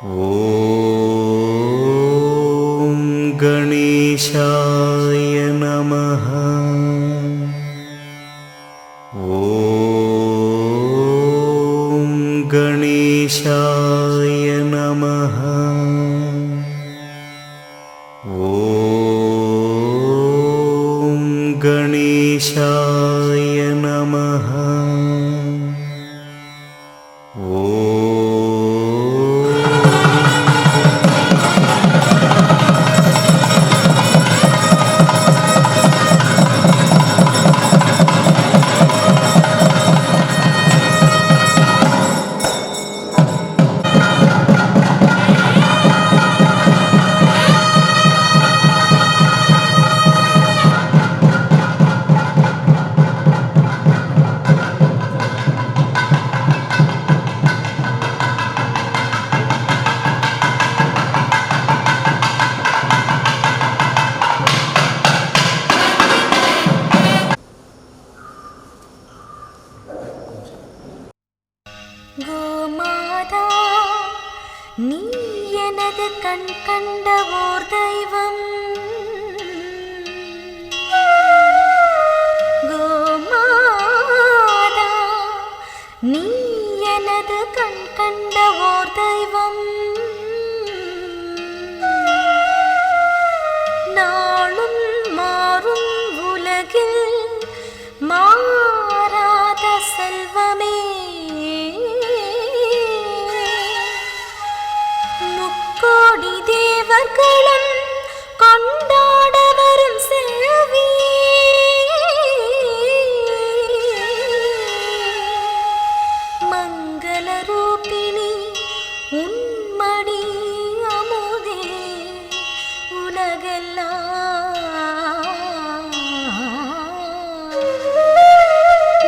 ஓம் கணேசாய நமஹ. ஓம் கணேசாய நமஹ. ஓம் கணேசாய நமஹ. கோமாதா, நீ எனது கண் கண்ட ஓர் தெய்வம். கோமாதா, நீ எனது கண் கண்ட ஓர் தெய்வம். நாளும் மாறும் உலகில் மாறாத செல்வமே, முக்கோடி தேவர்களும் கொண்டாட வரும் செல்வி. மங்கள ரூபிணி உன்மடி அமுதே, உலகெல்லாம்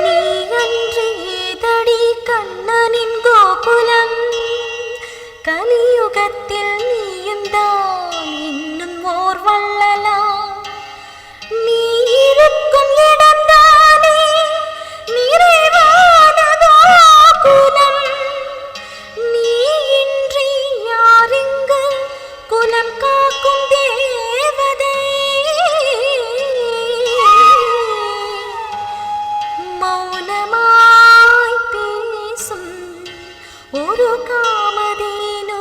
நீ அன்று ஏதடி கண்ணனின் கோகுலம். கலியுகத்தில் நீயும் தான் இன்னும் ஓர் வள்ளலா. நீ இருக்கும் இடம்தானே நிறைவான கோகுலம். நீ இன்றி யாரிங்கு குலம் காக்கும் தேவதை. மௌனமாய் பேசும் ஒரு காமதேனு,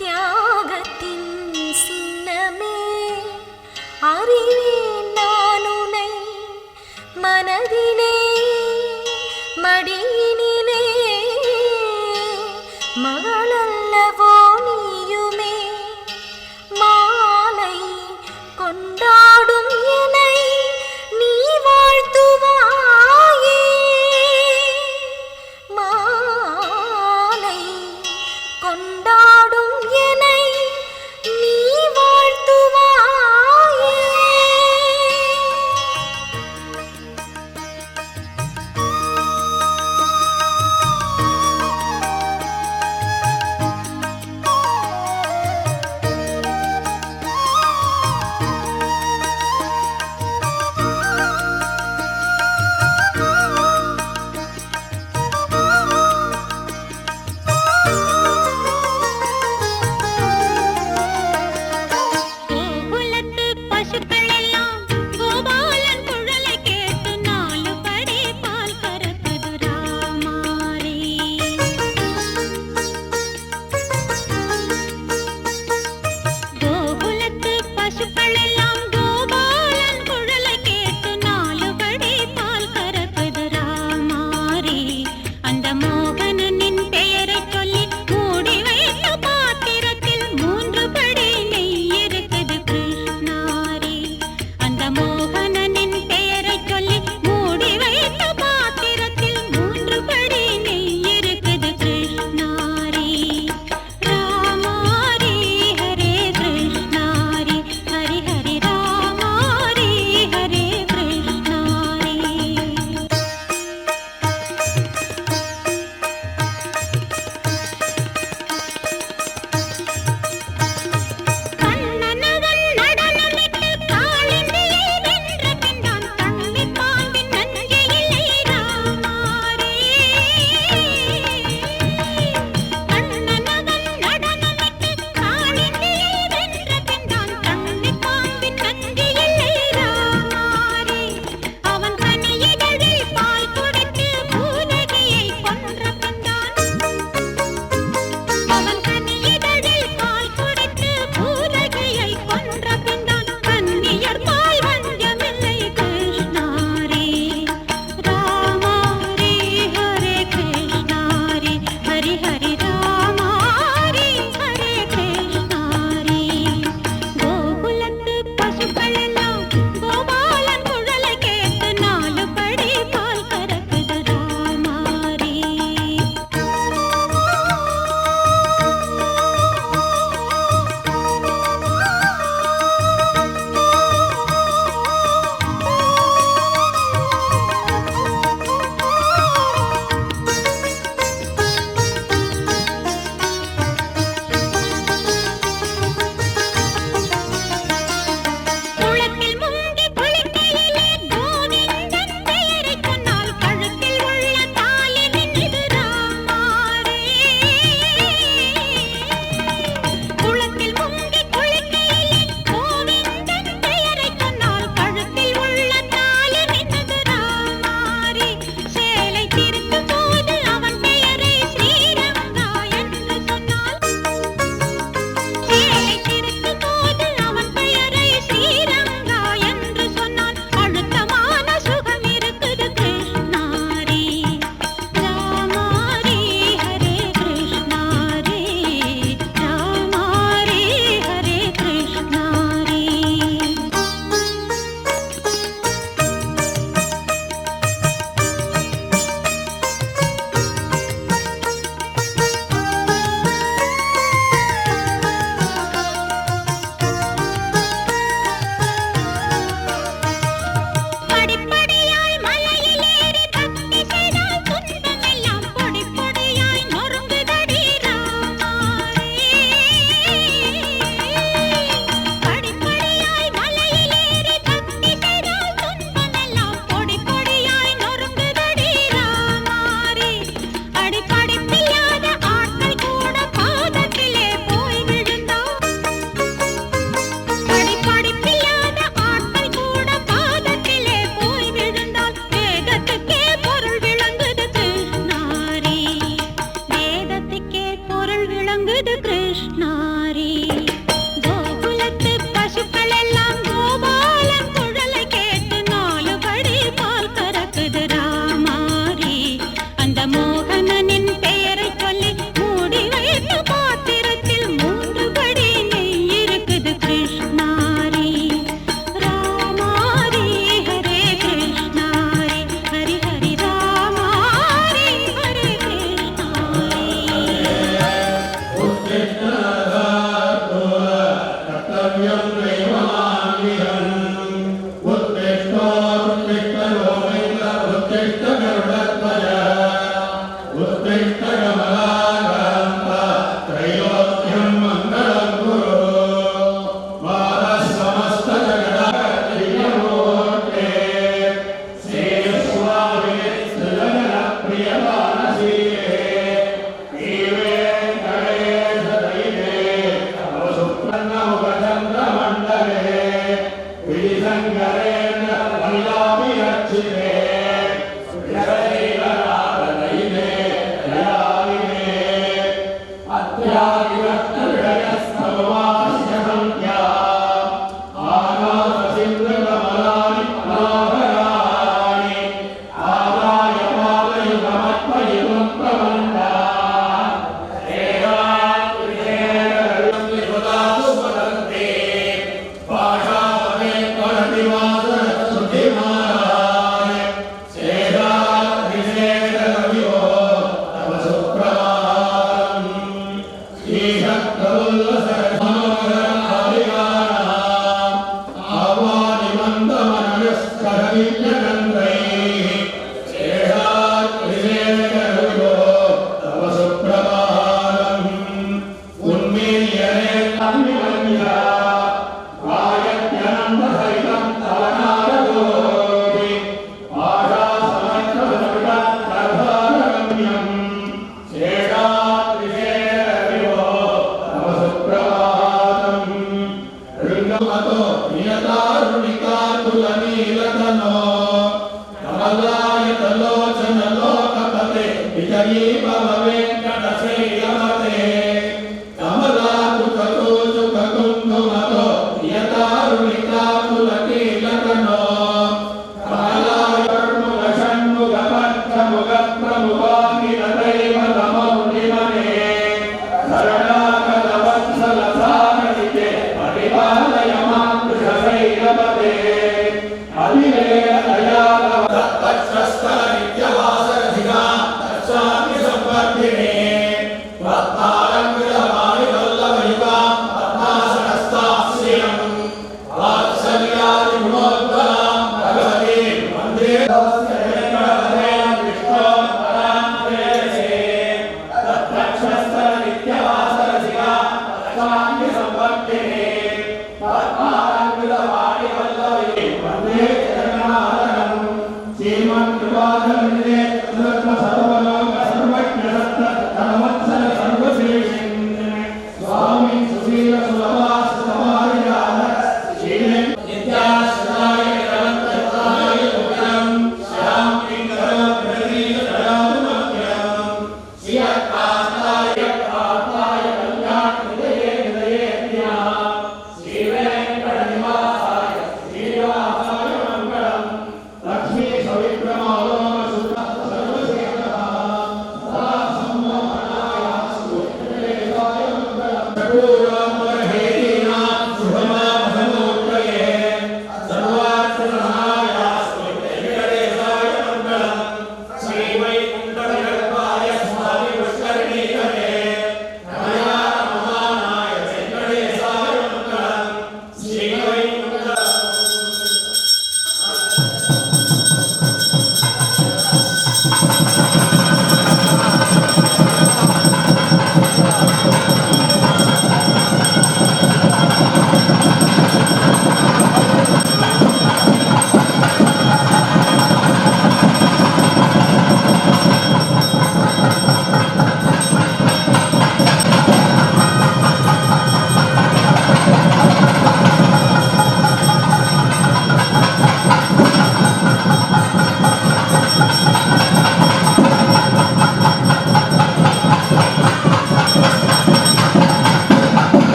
தியாகத்தின் சின்னமே. அறிவேன் நான் உன்னை மனதிலே மடியினிலே, மகளல்லவோ நீயுமே. மாலை கொண்டாடும் என்னை நீ வாழ்த்துவாயே. மாலை கொண்டாடும் என்னை நீ வாழ்த்துவாயே.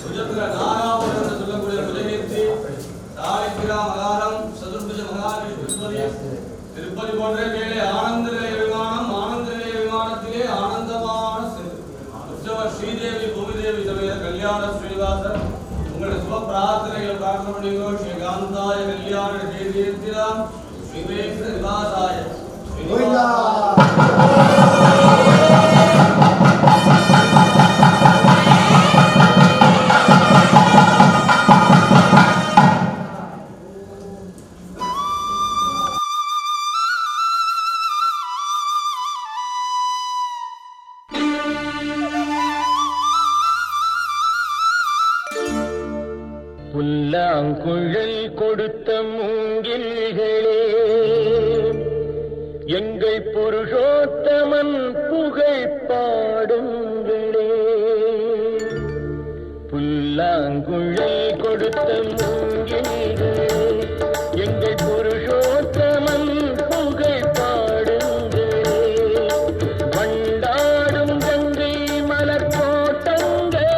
Ujjatra Nara Ujjatra Sulakura Ujjagirti Saaligira Magaram Sadru போன்ற மேலே ஆனந்த நிலை விமானம் ஆனந்த நிலை விமானத்திலே ஆனந்தமான உற்சவர் ஸ்ரீதேவி பூமிதேவி சமேத கல்யாண ஸ்ரீனிவாசர் உங்களுடைய சுப பிரார்த்தனைகள் பிரார்த்தனை பண்ணிங்கோ. ஸ்ரீ காந்தாய கல்யாண ஜெயதீர்த்திராம் ஸ்ரீவேந்திர நிவாசாய புல்லாங்குழல் கொடுத்த மூங்கில்களே, எங்கள் புருஷோத்தமன் புகழ் பாடுங்களே. புல்லாங்குழல் கொடுத்த மூங்கில்களே, எங்கள் புருஷோத்தமன் புகழ் பாடுங்களே. வண்டாடும் கங்கை மலர் தோட்டங்களே,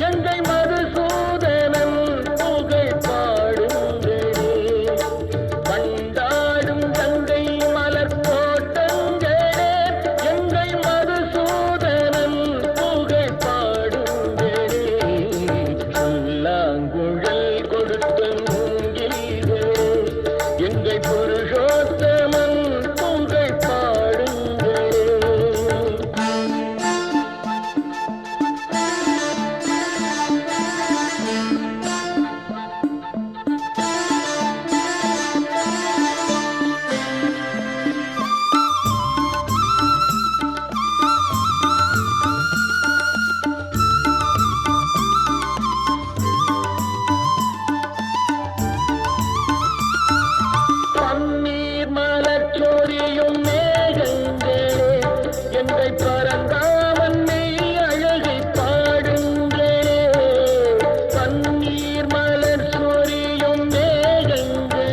எங்கள் மதுசூதனன் புகழ் பாடுங்களே. வண்டாடும் கங்கை மலர் தோட்டங்களே, எங்கள் மதுசூதனன் புகழ் பாடுங்களே. புல்லாங்குழல் கொடுத்த மூங்கில்களே, எங்கள் புருஷோத்தமன் புகழ் பாடுங்களே. பன்னீர் மலர் சோரியும் மேகங்களே, எங்கள் பரந்தாமன் மெய் அழகை பாடுங்களே. பன்னீர் மலர் சோரியும் மேகங்களே,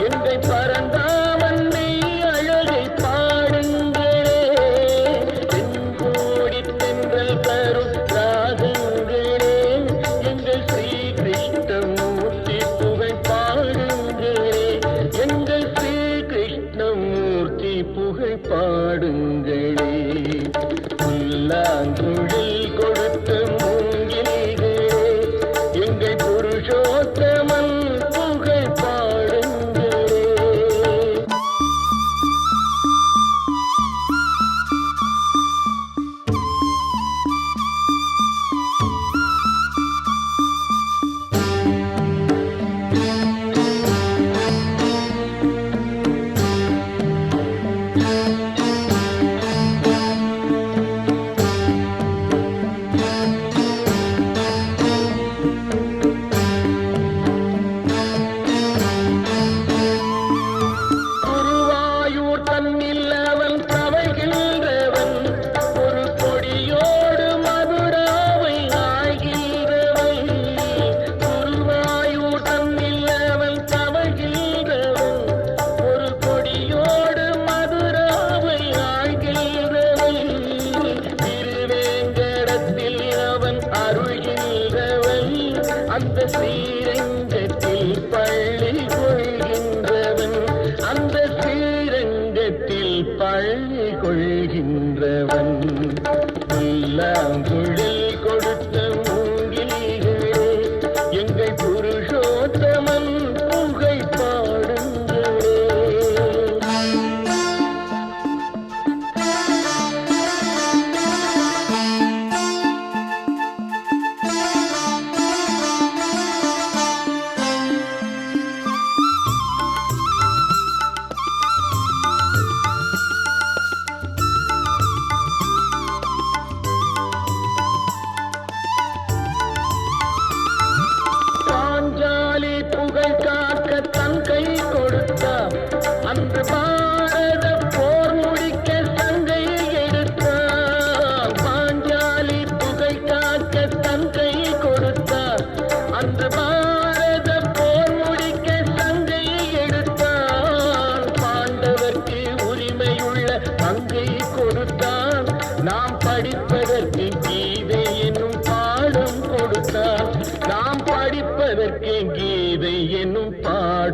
எங்கள் பரந்தாமன் மெய் அழகை பாடுங்களே. தென்கோடி தென்றல் தரும் ராகங்களே, எங்கள் ஸ்ரீ கிருஷ்ணமூர்த்தி புகழ் பாடுங்களே. எங்கள் ஸ்ரீ கிருஷ்ணமூர்த்தி புகழ் பாடுங்களே. புல்லாங்குழல் கொடுத்த மூங்கில்களே, எங்கள் புருஷோத்தமன் புகழ் பாடுங்களே.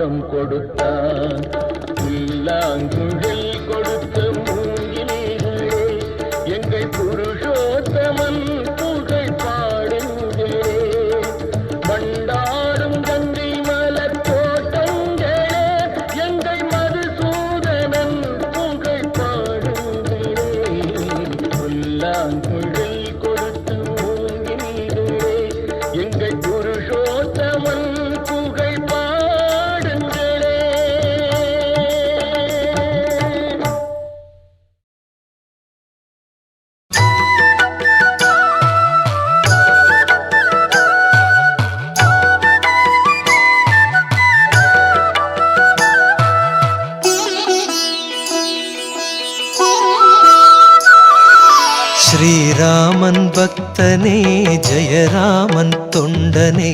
தோட்டம் கொடுத்தான். புல்லாங்குழல் கொடுத்த மூங்கில்களே, எங்கள் புருஷோத்தமன் புகழ் பாடுங்களே. பண்டாரும் கங்கை மலர் தோட்டங்களே, எங்கள் மதுசூதனன் புகழ் பாடுங்களே. புல்லாங்குழல் கொடுத்த மூங்கில்களே, எங்கள் புருஷோத்தமன் புகழ் பாடுங்களே. ஸ்ரீராமன் பக்தனே ஜெயராமன் தொண்டனே,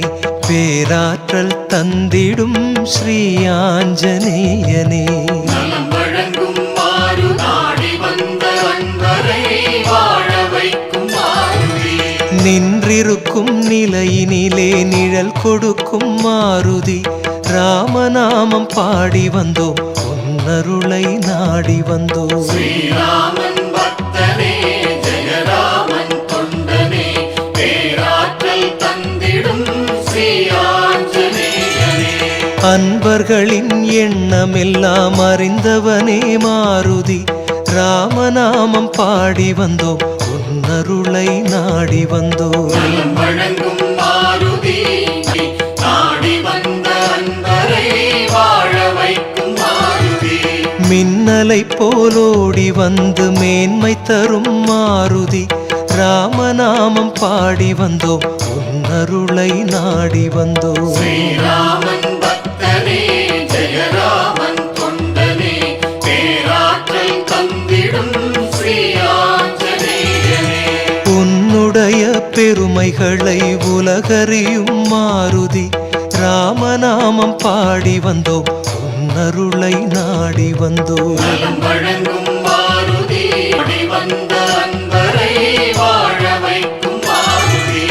பேராற்றல் தந்திடும் ஸ்ரீ ஆஞ்சநேயனே. நலம் வழங்கும் மாறுநாடி வந்த அன்பரை வாழ வைக்கும் மாருதி. நின்றிருக்கும் நிலையினிலே நிழல் கொடுக்கும் மாருதி. ராமநாமம் பாடி வந்தோம், உன்னருளை நாடி வந்தோம். ஸ்ரீராமன் பக்தனே ஜெயராமன் தொண்டனே, பேராற்றல் தந்திடும் ஸ்ரீ ஆஞ்சநேயனே. அன்பர்களின் எண்ணமெல்லாம் அறிந்தவனே மாருதி. ராமநாமம் பாடி வந்தோம், உன்னருளை நாடி வந்தோம். நலம் வழங்கும் மாருதி, நாடி வந்த அன்பரை வாழ வைக்கும் மாருதி. மின்னலை போலோடி வந்து மேன்மை தரும் மாருதி. ராமநாமம் பாடி வந்தோம், உன்னருளை நாடி வந்தோம். ஸ்ரீராமன் பக்தனே ஜெயராமன் தொண்டனே, பேராற்றல் தந்திடும் ஸ்ரீ ஆஞ்சநேயனே. உன்னுடைய பெருமைகளை உலகறியும் மாருதி. ராமநாமம் பாடி வந்தோம், உன்னருளை நாடி வந்தோம். நலம் வழங்கும் மாருதி, நாடி வந்த அன்பரை வாழ வைக்கும் மாருதி.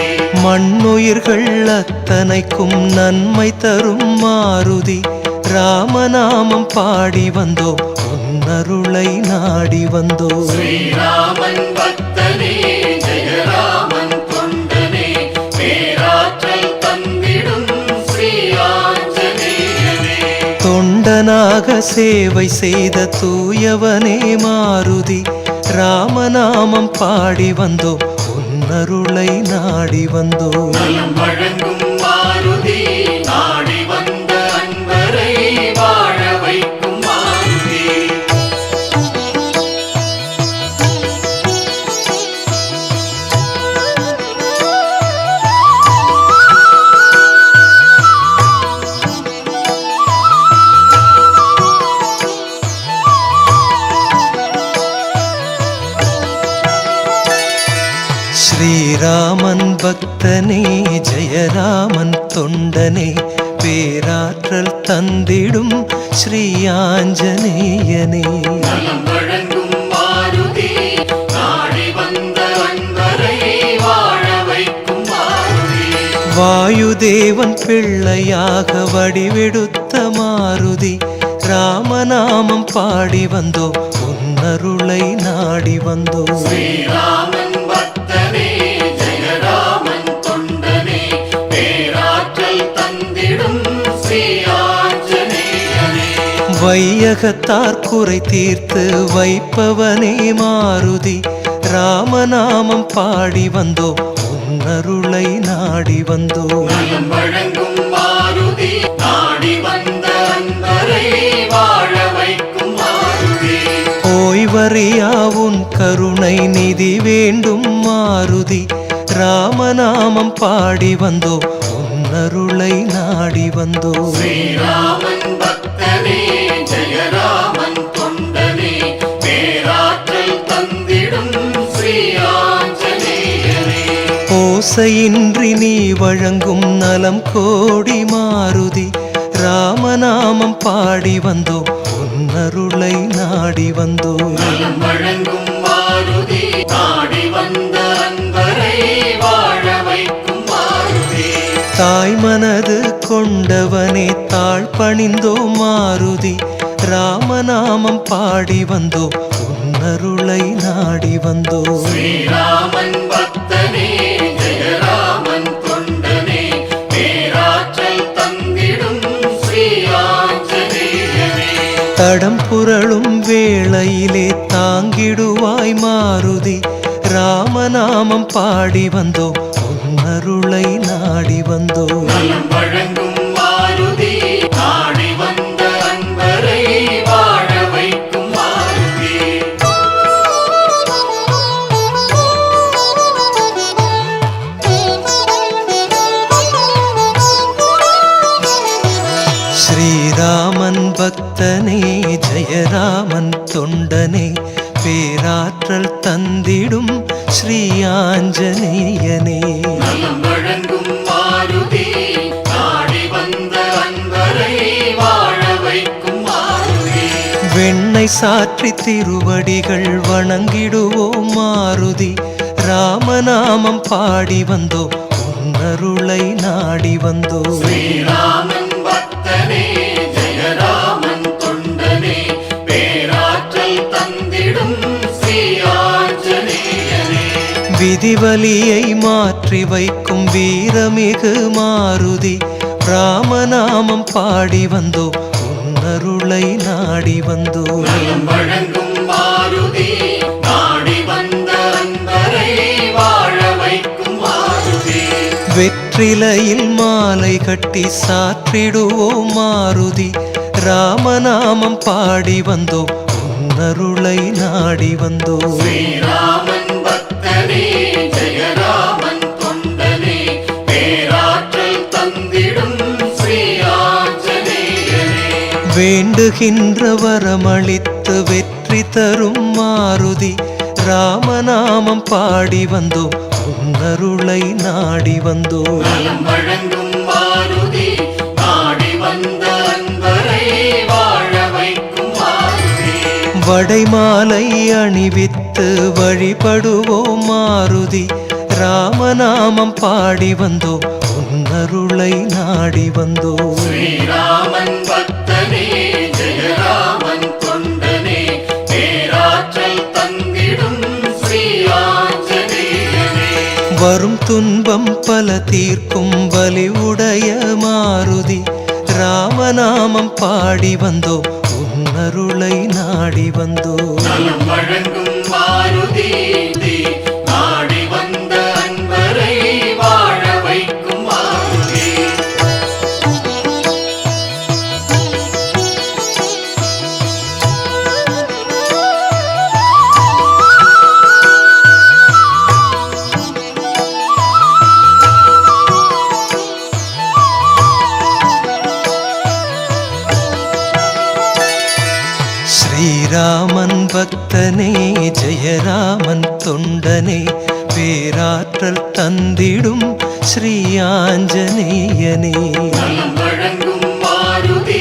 மண்ணுயிர்கள் அத்தனைக்கும் நன்மை தரும் மாருதி. ராமநாமம் பாடி வந்தோம், உன்னருளை நாடி வந்தோம். ஸ்ரீராமன் பக்தனே ஜெயராமன் தொண்டனே, பேராற்றல் தந்திடும் ஸ்ரீ ஆஞ்சநேயனே. தொண்டனாக சேவை செய்த தூயவனே மாருதி. ராமநாமம் பாடி வந்தோம், உன்னருளை நாடி வந்தோம். நலம் வழங்கும் மாருதி, நாடி வந்த அன்பரை வாழ வைக்கும் மாருதி. ஸ்ரீராமன் பக்தனே ஜெயராமன் தொண்டனே, பேராற்றல் தந்திடும் ஸ்ரீ ஆஞ்சநேயனே. நலம் வழங்கும் மாருதி, நாடி வந்த அன்பரை வாழ வைக்கும் மாருதி. வாயுதேவன் பிள்ளையாக வடிவெடுத்த மாருதி. ராமநாமம் பாடி வந்தோம், உன்னருளை நாடி வந்தோம். ஸ்ரீராமன் பக்தனே ஜெயராமன் தொண்டனே, பேராற்றல் தந்திடும் ஸ்ரீ ஆஞ்சநேயனே. வையகத்தார் குறை தீர்த்து வைப்பவனே மாருதி. ராமநாமம் பாடி வந்தோம், உன்னருளை நாடி வந்தோம். நலம் வழங்கும் மாருதி, நாடி வந்த அன்பரை வாழ வைக்கும் மாருதி. ஓய்வறியா உன் கருணை நிதி வேண்டும் மாருதி. ராமநாமம் பாடி வந்தோம், உன்னருளை நாடி வந்தோம். ஸ்ரீராமன் பக்தனே ஜெயராமன் தொண்டனே, பேராற்றல் தந்திடும் ஸ்ரீ ஆஞ்சநேயனே. ஓசையின்றி நீ வழங்கும் நலம் கோடி மாருதி. ராமநாமம் பாடி வந்தோம், உன்னருளை நாடி வந்தோம். நலம் வழங்கும் மாருதி, நாடி வந்த அன்பரை வாழ வைக்கும் மாருதி. தாய் மனது கொண்ட கொண்டவனே தாழ் பணிந்தோம் மாருதி ராமநாமம் பாடி வந்தோம் உன்னருளை நாடி வந்தோம் ஸ்ரீராமன் பக்தனே ஜெயராமன் தொண்டனே பேராற்றல் தந்திடும் ஸ்ரீ ஆஞ்சநேயனே தடம் புரளும் வேளையிலே தாங்கிடுவாய் மாருதி ராமநாமம் பாடி வந்தோம் உன்னருளை நாடி வந்தோம் நலம் வழங்கும் மாருதி நாடி வந்த அன்பரை வாழ வைக்கும் மாருதி ஸ்ரீராமன் பக்தனே ஜெயராமன் தொண்டனே பேராற்றல் தந்திடும் ஸ்ரீ ஆஞ்சநேயனே நலம் வழங்கும் மாருதி நாடி வந்த அன்பரை வாழ வைக்கும் மாருதி வெண்ணை சாற்றி திருவடிகள் வணங்கிடுவோம் மாருதி ராமநாமம் பாடி வந்தோம் உன்னருளை நாடி வந்தோம் ஸ்ரீராமன் பக்தனே ஜெயராமன் தொண்டனே பேராற்றல் தந்திடும் ஸ்ரீ ஆஞ்சநேயனே விதிவலியை மாற்றி வைக்கும் வீரமிகு மாருதி ராமநாமம் பாடி வந்தோம் உன்னருளை நாடி வந்தோம் நலம் வழங்கும் மாருதி நாடி வந்த அன்பரை வாழ வைக்கும் மாருதி வெற்றிலையில் மாலை கட்டி சாற்றிடுவோம் மாருதி ராமநாமம் பாடி வந்தோம் உன்னருளை நாடி வந்தோம் ஸ்ரீராமன் பக்தனே ஜெயராமன் தொண்டனே பேராற்றல் தந்திடும் ஸ்ரீ ஆஞ்சநேயனே வேண்டுகின்ற வரமளித்து வெற்றி தரும் மாருதி ராமநாமம் பாடி வந்தோம் உன்னருளை நாடி வந்தோம் நலம் வழங்கும் மாருதி நாடி வந்த அன்பரை வாழ வைக்கும் மாருதி வடைமாலை அணிவித்து வழிபடுவோம் மாருதி ராமநாமம் பாடி வந்தோம் உன்னருளை நாடி வந்தோம் ஸ்ரீராமன் பக்தனே ஜெயராமன் தொண்டனே பேராற்றல் தந்திடும் ஸ்ரீ ஆஞ்சநேயனே வரும் துன்பம் பல தீர்க்கும் வலிவுடைய மாருதி ராமநாமம் பாடி வந்தோம் உன்னருளை நாடி வந்தோம் நலம் வழங்கும் மாருதி நாடி வந்த அன்பரை வாழ வைக்கும் மாருதி ஸ்ரீராமன் பக்தனே ஜெயராமன் தொண்டனே பேராற்றல் தந்திடும் ஸ்ரீ ஆஞ்சநேயனே நலம் வழங்கும் மாருதி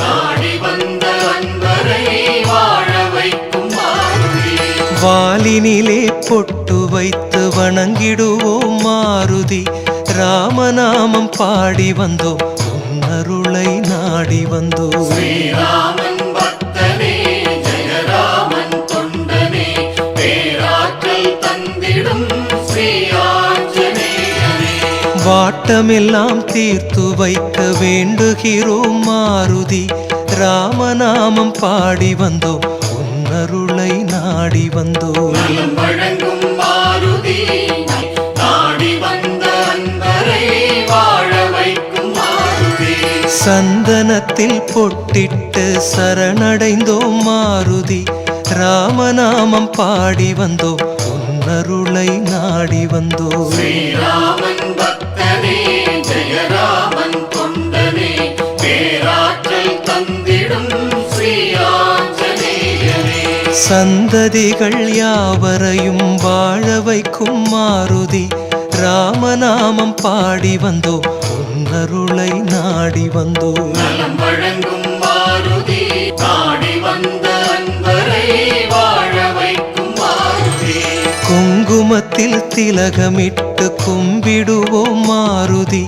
நாடி வந்த அன்பரை வாழ வைக்கும் மாருதி வாலினிலே பொட்டு வைத்து வணங்கிடுவோம் மாருதி ராமநாமம் பாடி வந்தோம் உன்னருளை நாடி வந்தோம் ஸ்ரீராமன் பக்தனே ஜெயராமன் தொண்டனே பேராற்றல் தந்திடும் ஸ்ரீ ஆஞ்சநேயனே வாட்டமெல்லாம் தீர்த்து வைக்க வேண்டுகிறோம் மாருதி ராமநாமம் பாடி வந்தோம் உன்னருளை நாடி வந்தோம் நலம் வழங்கும் மாருதி நாடி வந்த அன்பரை வாழ வைக்கும் மாருதி சந்தனத்தில் பொட்டிட்டு சரணடைந்தோம் மாருதி ராமநாமம் பாடி வந்தோம் உன்னருளை நாடி வந்தோம் ஸ்ரீராமன் பக்தனே ஜெயராமன் தொண்டனே பேராற்றல் தந்திடும் ஸ்ரீ ஆஞ்சநேயனே சந்ததிகள் யாவரையும் வாழ வைக்கும் மாருதி ராமநாமம் பாடி வந்தோம் உன்னருளை நாடி வந்தோம் நலம் வழங்கும் மாருதி நாடி வந்த அன்பரை வாழ வைக்கும் மாருதி குங்குமத்தில் திலகமிட்டு கும்பிடுவோம் மாருதி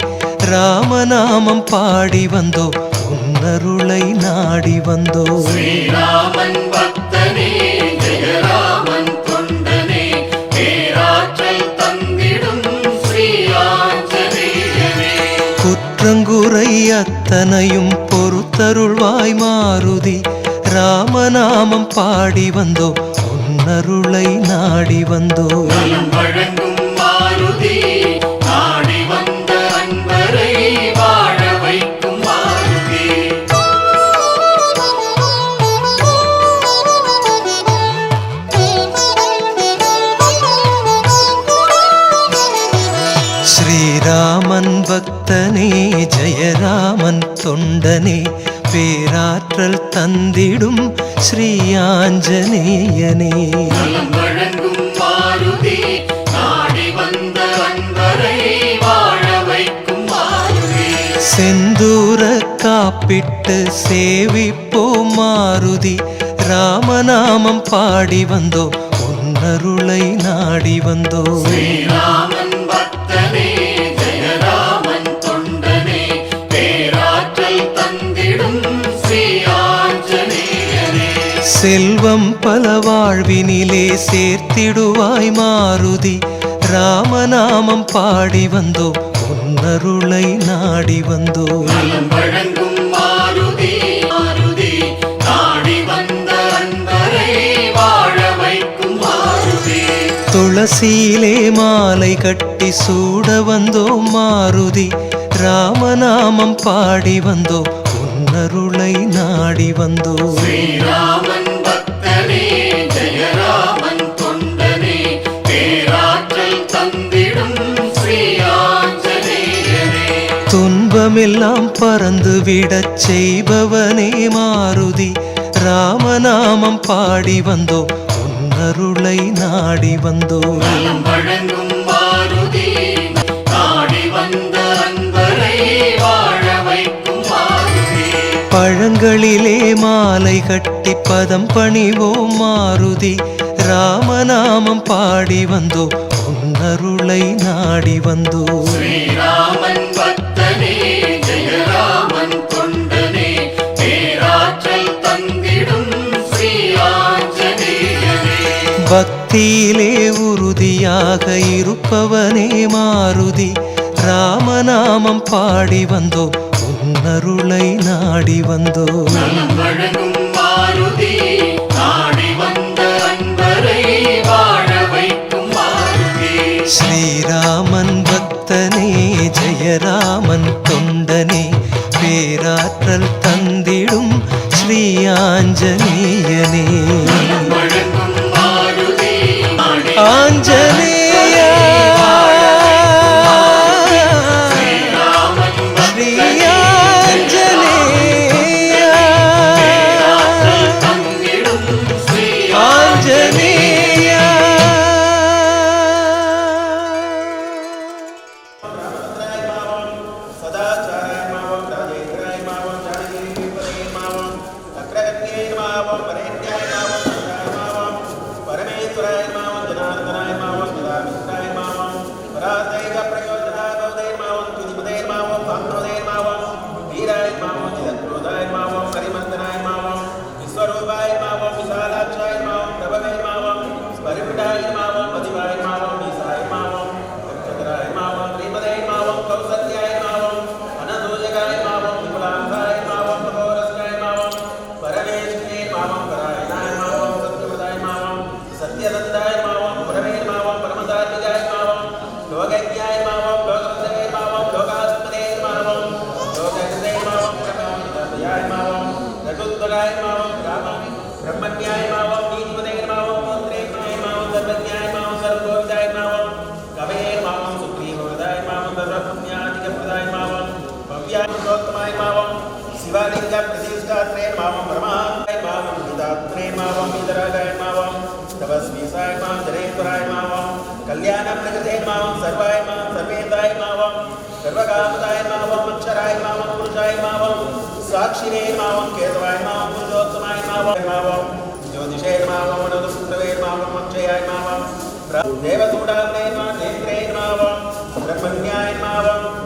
ராமநாமம் பாடி வந்தோம் உன்னருளை நாடி வந்தோம் ஸ்ரீராமன் பக்தனே ஜெயராமன் தொண்டனே பேராற்றல் தந்திடும் ஸ்ரீ ஆஞ்சநேயனே குற்றங்குறை அத்தனையும் பொறுத்தருள்வாய் மாருதி ராமநாமம் பாடி வந்தோம் உன்னருளை நாடி வந்தோம் நலம் வழங்கும் மாருதி நாடி வந்த அன்பரை வாழ வைக்கும் மாருதி ஸ்ரீராமன் பக்தனே ஜெயராமன் தொண்டனே பேராற்றல் தந்திடும் ஸ்ரீ ஆஞ்சநேயனே நலம் வழங்கும் மாருதி நாடி வந்த அன்பரை வாழ வைக்கும் மாருதி செந்தூர காப்பிட்டு சேவிப்போம் மாருதி ராமநாமம் பாடி வந்தோம் உன்னருளை நாடி வந்தோம் ஸ்ரீராமன் பக்தனே ஜெயராமன் தொண்டனே பேராற்றல் தந்திடும் ஸ்ரீ ஆஞ்சநேயனே செல்வம் பல வாழ்வினிலே சேர்த்திடுவாய் மாருதி ராமநாமம் பாடி வந்தோம் உன்னருளை நாடி வந்தோம் நலம் வழங்கும் மாருதி மாருதி நாடி வந்த அன்பரை வாழ வைக்கும் மாருதி துளசியிலே மாலை கட்டி சூட வந்தோம் மாருதி ராமநாமம் பாடி வந்தோம் உன்னருளை நாடி வந்தோம் ஸ்ரீராமன் பக்தனே ஜெயராமன் தொண்டனே பேராற்றல் தந்திடும் ஸ்ரீ ஆஞ்சநேயனே துன்பமெல்லாம் பறந்துவிடச் செய்பவனே மாருதி ராமநாமம் பாடி வந்தோம் உன்னருளை நாடி வந்தோம் நலம் வழங்கும் மாருதி நாடி வந்த அன்பரை வாழ வைக்கும் மாருதி பழங்களிலே மாலை கட்டி பதம் பணிவோம் மாருதி ராமநாமம் பாடி வந்தோம் உன்னருளை நாடி வந்தோம் ஸ்ரீராமன் பக்தனே ஜெயராமன் தொண்டனே பேராற்றல் தந்திடும் ஸ்ரீ ஆஞ்சநேயனே பக்தியிலே உறுதியாக இருப்பவனே மாருதி ராமநாமம் பாடி வந்தோம் உன்னருளை நாடி வந்தோம் நலம் வழங்கும் மாருதி நாடி வந்த அன்பரை வாழ வைக்கும் மாருதி ஸ்ரீராமன் பக்தனே ஜெயராமன் தொண்டனே பேராற்றல் தந்திடும் ஸ்ரீ ஆஞ்சநேயனே நலம் வழங்கும் மாருதி நாடி ஆஞ்சநேயா ஸ்ரீராமன் ஸ்ரீ பக்தனே ஆஞ்சநேயா தந்திடும் ஸ்ரீ ஆஞ்சநேயா शिवालिंग प्रतिष्ठात्रे मावं ब्रह्माय मावं विदात्रे मावं विदरागाय मावं तपस्वीसाय मावं जनेश्वराय मावं कल्याणप्रगते मावं सर्वाय मावं सर्वेदाय मावं सर्वकामदाय मावं अक्षराय मावं पुरुषाय मावं साक्षिणे मावं केशवाय मावं पुरुषोत्तमाय मावं ज्योतिषे मावं वनदपुत्रवे मावं अक्षयाय मावं देवसूडाग्ने मावं नेत्रे मावं ब्रह्मण्याय मावं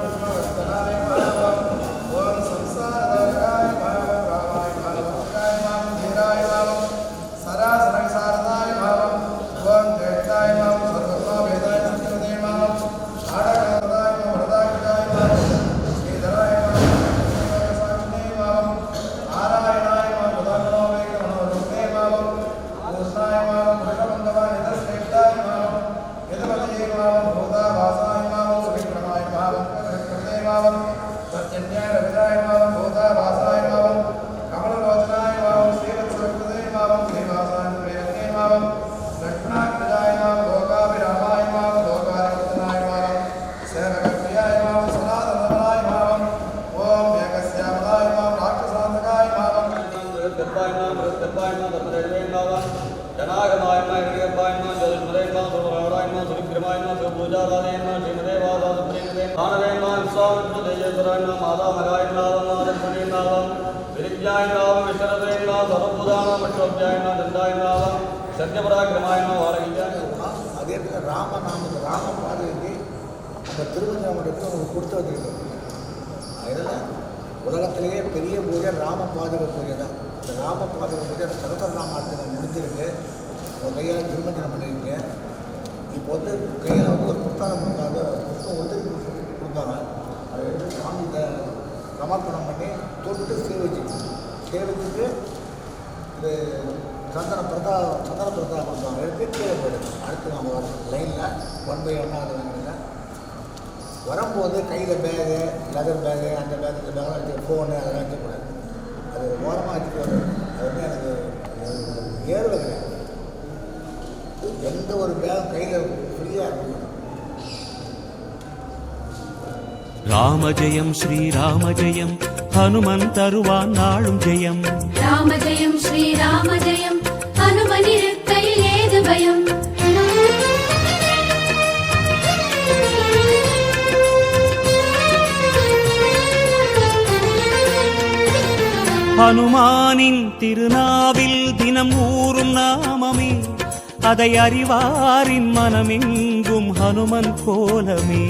அதே இடத்துல ராமபாதைக்கு அந்த திருவண்ணாமலைக்கு உங்களுக்கு கொடுத்து வச்சுருக்கோம். அதனால் உலகத்திலேயே பெரிய பூஜை ராமபாதுக பூஜை தான். இந்த ராமபாதுக பூஜை அந்த சகசரநாமத்தில் முடிஞ்சிருக்கு. ஒரு கையால் திருமஞ்சனம் பண்ணியிருக்கீங்க. இப்போ வந்து கையில் வந்து ஒரு புத்தகம் கொடுத்தாங்க, புத்தகம் வந்து கொடுப்பாங்க. அதை எடுத்து சாமி சமர்ப்பணம் பண்ணி தொட்டு சேவிச்சுட்டு இது சந்தன பிரதா கொடுப்பாங்க. எடுத்து கீழே போயிடுது. அடுத்து நம்ம வர லைனில் 1 by 1 அது வேணுங்க. வரும்போது கையில் பேகு, லெதர் பேகு, அந்த பேகு இந்த பேகெலாம் வச்சு ஃபோனு அதெல்லாம் வச்சுக்கூடாது. அது ஓரமாக வச்சுட்டு வரும். அது வந்து எனக்கு ஏறுவை கிடையாது. எந்த ஒரு பேகும் கையில் ஃப்ரீயாக இருக்கும். ராம ஜெயம் ஸ்ரீராம ஜெயம் ஹனுமன் தருவான் நாளும் ஜெயம். ராம ஜெயம் ஸ்ரீராம ஜெயம் ஹனுமனிருக்கையில் ஏது பயம். ஹனுமானின் திருநாவில் தினம் ஊறும் நாமமே, அதை அறிவாரின் மனமெங்கும் ஹனுமன் கோலமே.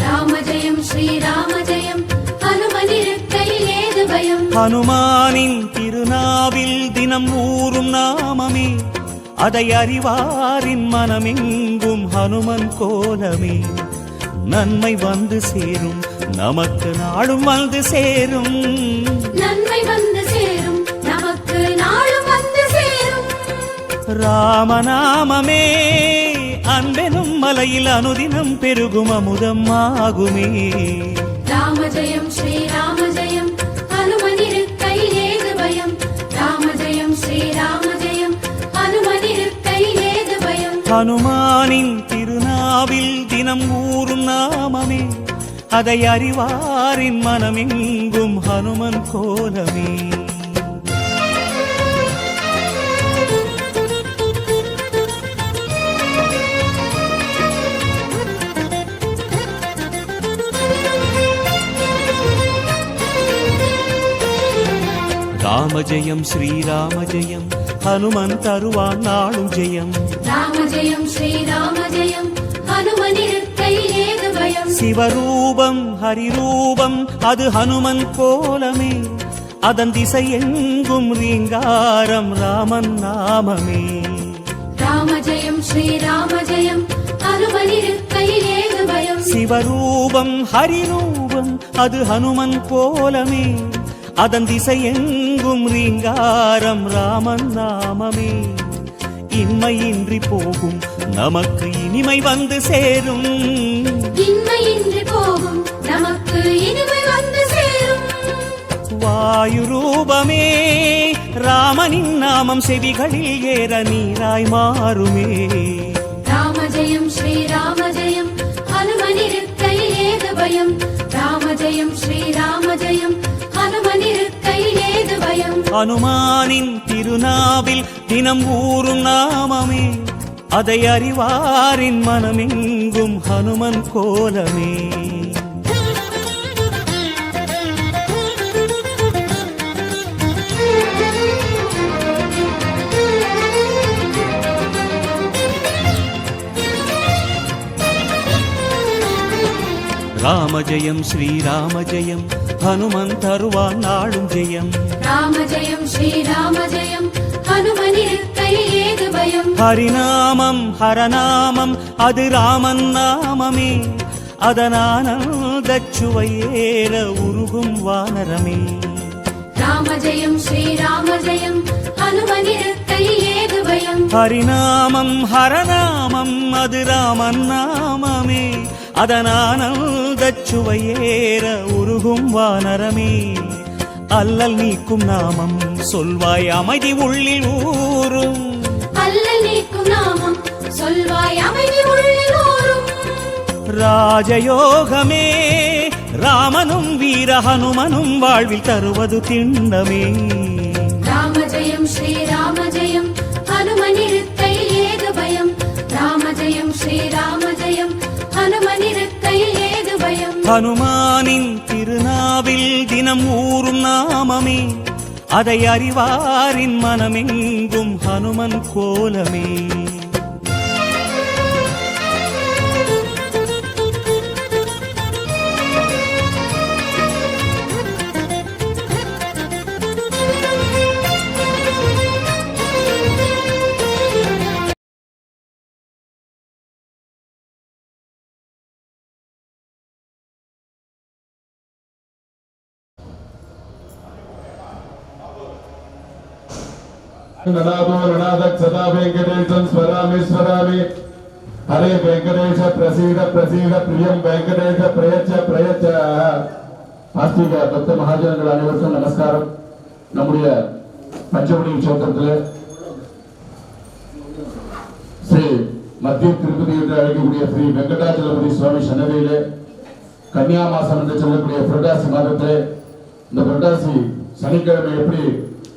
ராம ஜெயம் ஸ்ரீராம ஜெயம் ஹனுமனிருக்கையில் ஏது பயம். ஹனுமானின் திருநாவில் தினம் ஊறும் நாமமே, அதை அறிவாரின் மனமெங்கும் ஹனுமன் கோலமே. நன்மை வந்து சேரும், நமக்கு நாடும் வந்து சேரும். நன்மை வந்து சேரும், நமக்கு நாளும் வந்து சேரும். ராமநாமமே அன்பெனும் மலையில் அனுதினம் பெருகும் அமுதம் ஆகுமே. ராம ஜெயம் ஸ்ரீராம ஜெயம் ஹனுமனிருக்கையில் ஏது பயம். ராம ஜெயம் ஸ்ரீராம ஜெயம் ஹனுமனிருக்கையில் ஏது பயம். ஹனுமானின் திருநாவில் தினம் ஊறும் நாமமே, அதை அறிவாரின் மனமெங்கும் ஹனுமன் கோலமே. ராம ஜெயம் ஸ்ரீராம ஜெயம் ஹனுமன் தருவான் நாளும் ஜெயம். ராம ஜெயம் ஸ்ரீராம ஜெயம் ஹனுமனிருக்கையில் ஏது பயம். சிவரூபம் ஹரிரூபம் அது ஹனுமன் கோலமே, அதன் திசை எங்கும் ரீங்காரம் ராமன் நாமமே. ராம ஜெயம் ஸ்ரீராம ஜெயம் ஹனுமனிருக்கையில் ஏது பயம். சிவரூபம் ஹரிரூபம் அது ஹனுமன் கோலமே, அதன் திசை எங்கும் ரீங்காரம் ராமன் நாமமே. இன்மையின்றி போகும் நமக்கு இனிமை வந்து சேரும். இன்மையின்றி போகும் நமக்கு இனிமை வந்து சேரும். வாயு ரூபமே ராமனின் நாமம் செவிகளில் ஏற நீராய் மாறுமே. ராம ஜெயம் ஸ்ரீராம ஜெயம் ஹனுமனிருக்கையில் ஏது பயம். ராம ஜெயம் ஸ்ரீராம ஜெயம் ஹனுமனிருக்கையில் ஏது பயம். ஹனுமானின் திருநாவில் தினம் ஊறும் நாமமே, அதை அறிவாரின் மனமெங்கும் ஹனுமன் கோலமே. ராம ஜெயம் ஸ்ரீராம ஜெயம் ஹனுமன் தருவான் நாளும் ஜெயம். ராம ஜெயம் ஸ்ரீராம ஜெயம் ஹனுமனிருக்கையில் ஏது பயம். ஹரிநாமம் ஹரநாமம் அது ராமன் நாமமே, அதனானந்தச் சுவையேற உருகும் வானரமே. ராம ஜெயம் ஸ்ரீராம ஜெயம் ஹனுமனிருக்கையில் ஏது பயம். ஹரிநாமம் ஹரநாமம் அது ராமன் நாமமே, அதனானந்தச் சுவையேற உருகும் வானரமே. அல்லல் நீக்கும் நாமம் சொல்வாய் அமைதி உள்ளில் ஊரும். அல்லல் நீக்கும் நாமம் சொல்வாய் அமைதி உள்ளில் ஊரும். ராஜயோகமே ராமனும் வீர ஹனுமனும் வாழ்வில் தருவது திண்ணமே. ராம ஹனுமானின் திருநாவில் தினம் ஊறும் நாமமே, அதை அறிவாரின் மனமெங்கும் ஹனுமன் கோலமே. ननाभो ननादक सदा वेंकटेशं स्वरामि स्वरामि हरे वेंकटेश प्रसीद प्रसीद प्रियम वेंकटेश प्रयच्छ प्रयच्छ. ஆஸ்திக பக்த மகாஜனங்கள் அனைவருக்கும் நமஸ்காரம். நம்முடைய பஞ்சமுடி கஷேத்திரத்தில் ஸ்ரீ மத்திய திருப்பதி என்று அழைக்கக்கூடிய ஸ்ரீ வெங்கடாச்சலபதி சுவாமி சன்னதியிலே கன்னியா மாசம் என்று சொல்லக்கூடிய புரட்டாசி மாதத்திலே இந்த புரட்டாசி சனிக்கிழமை எப்படி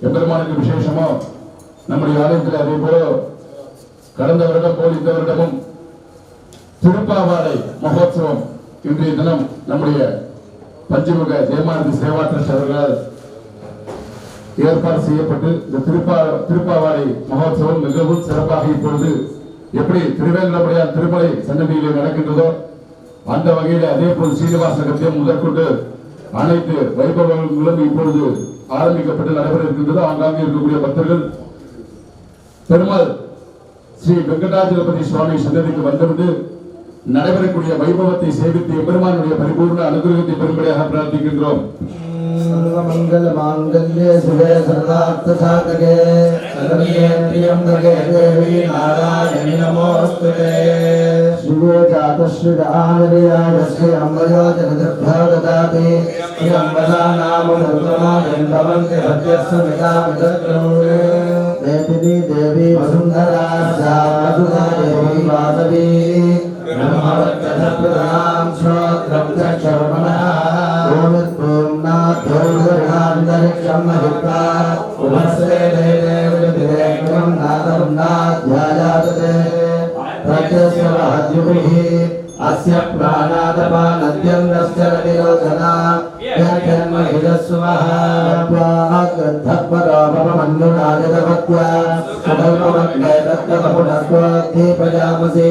எம்பெருமானுக்கு விசேஷமோ நம்முடைய ஆலயத்தில் அதே போல கடந்த வருடம் போல் இந்த வருடமும் திருப்பாவாடை மகோத்சவம் இன்றைய தினம் நம்முடைய பஞ்சமுக ஜெயமானதி சேவா ட்ரஸ்ட் அவர்களால் ஏற்பாடு செய்யப்பட்டு இந்த திருப்பாவாடை மகோத்சவம் மிகவும் சிறப்பாக இப்பொழுது எப்படி திருவேங்கடமுடையார் திருமலை சன்னதியிலே நடக்கின்றதோ அந்த வகையில் அதே போல் சீனிவாச கத்தியம் முதற்கொண்டு அனைத்து வைபவங்களும் இப்பொழுது ஆரம்பிக்கப்பட்டு நடைபெற இருக்கின்றது. ஆங்காங்கே இருக்கக்கூடிய பக்தர்கள் பெருமாள் ஸ்ரீ வெங்கடாச்சலபதி சுவாமி சன்னதிக்கு வந்திருந்து நடைபெறக்கூடிய வைபவத்தை சேவித்து எம்பெருமானுடைய பரிபூர்ண அனுகிரகத்தை பெரும்படியாக பிரார்த்திக்கின்றோம். மங்கள மாங்கல்யே சிவே சர்வார்த்த சாதகே சரண்யே த்ரியம்பகே தேவி நாராயணி நமோஸ்துதே. சிவே ஜாதஸ்ரீராமரியாயஸ்ய அம்பயோ ஜகதர்பா ததாதி ஸ்ரீ நாம சர்வமாயம் பவந்தி சத்யஸ்ய மிதாமிதக்ரம். தேவி தேவி வசுந்தரா சாதுதா தேவி வாசவி நமவர்த்தசப்ரதாம் ஸ்ரோத்ரம் சக்ஷவமனः. ஓம் நாத்யோர்நாந்தரிக்ஷம் மஹித்வா உபஸ்ரே தேவேந்திரம் நாதம் நாத்யாயாததே பிரத்யஸ்ய வாத்யுபிः அஸ்ய பிராணாதபானத்யன்னஸ்ய நிரோதனா யஜன்மஹிதஸ்வஹ. வாக்தத்பரோபமன்னுநாயதவத்யா சுதல்பவக்லே தத்தபுனஸ்வதீபயாமசி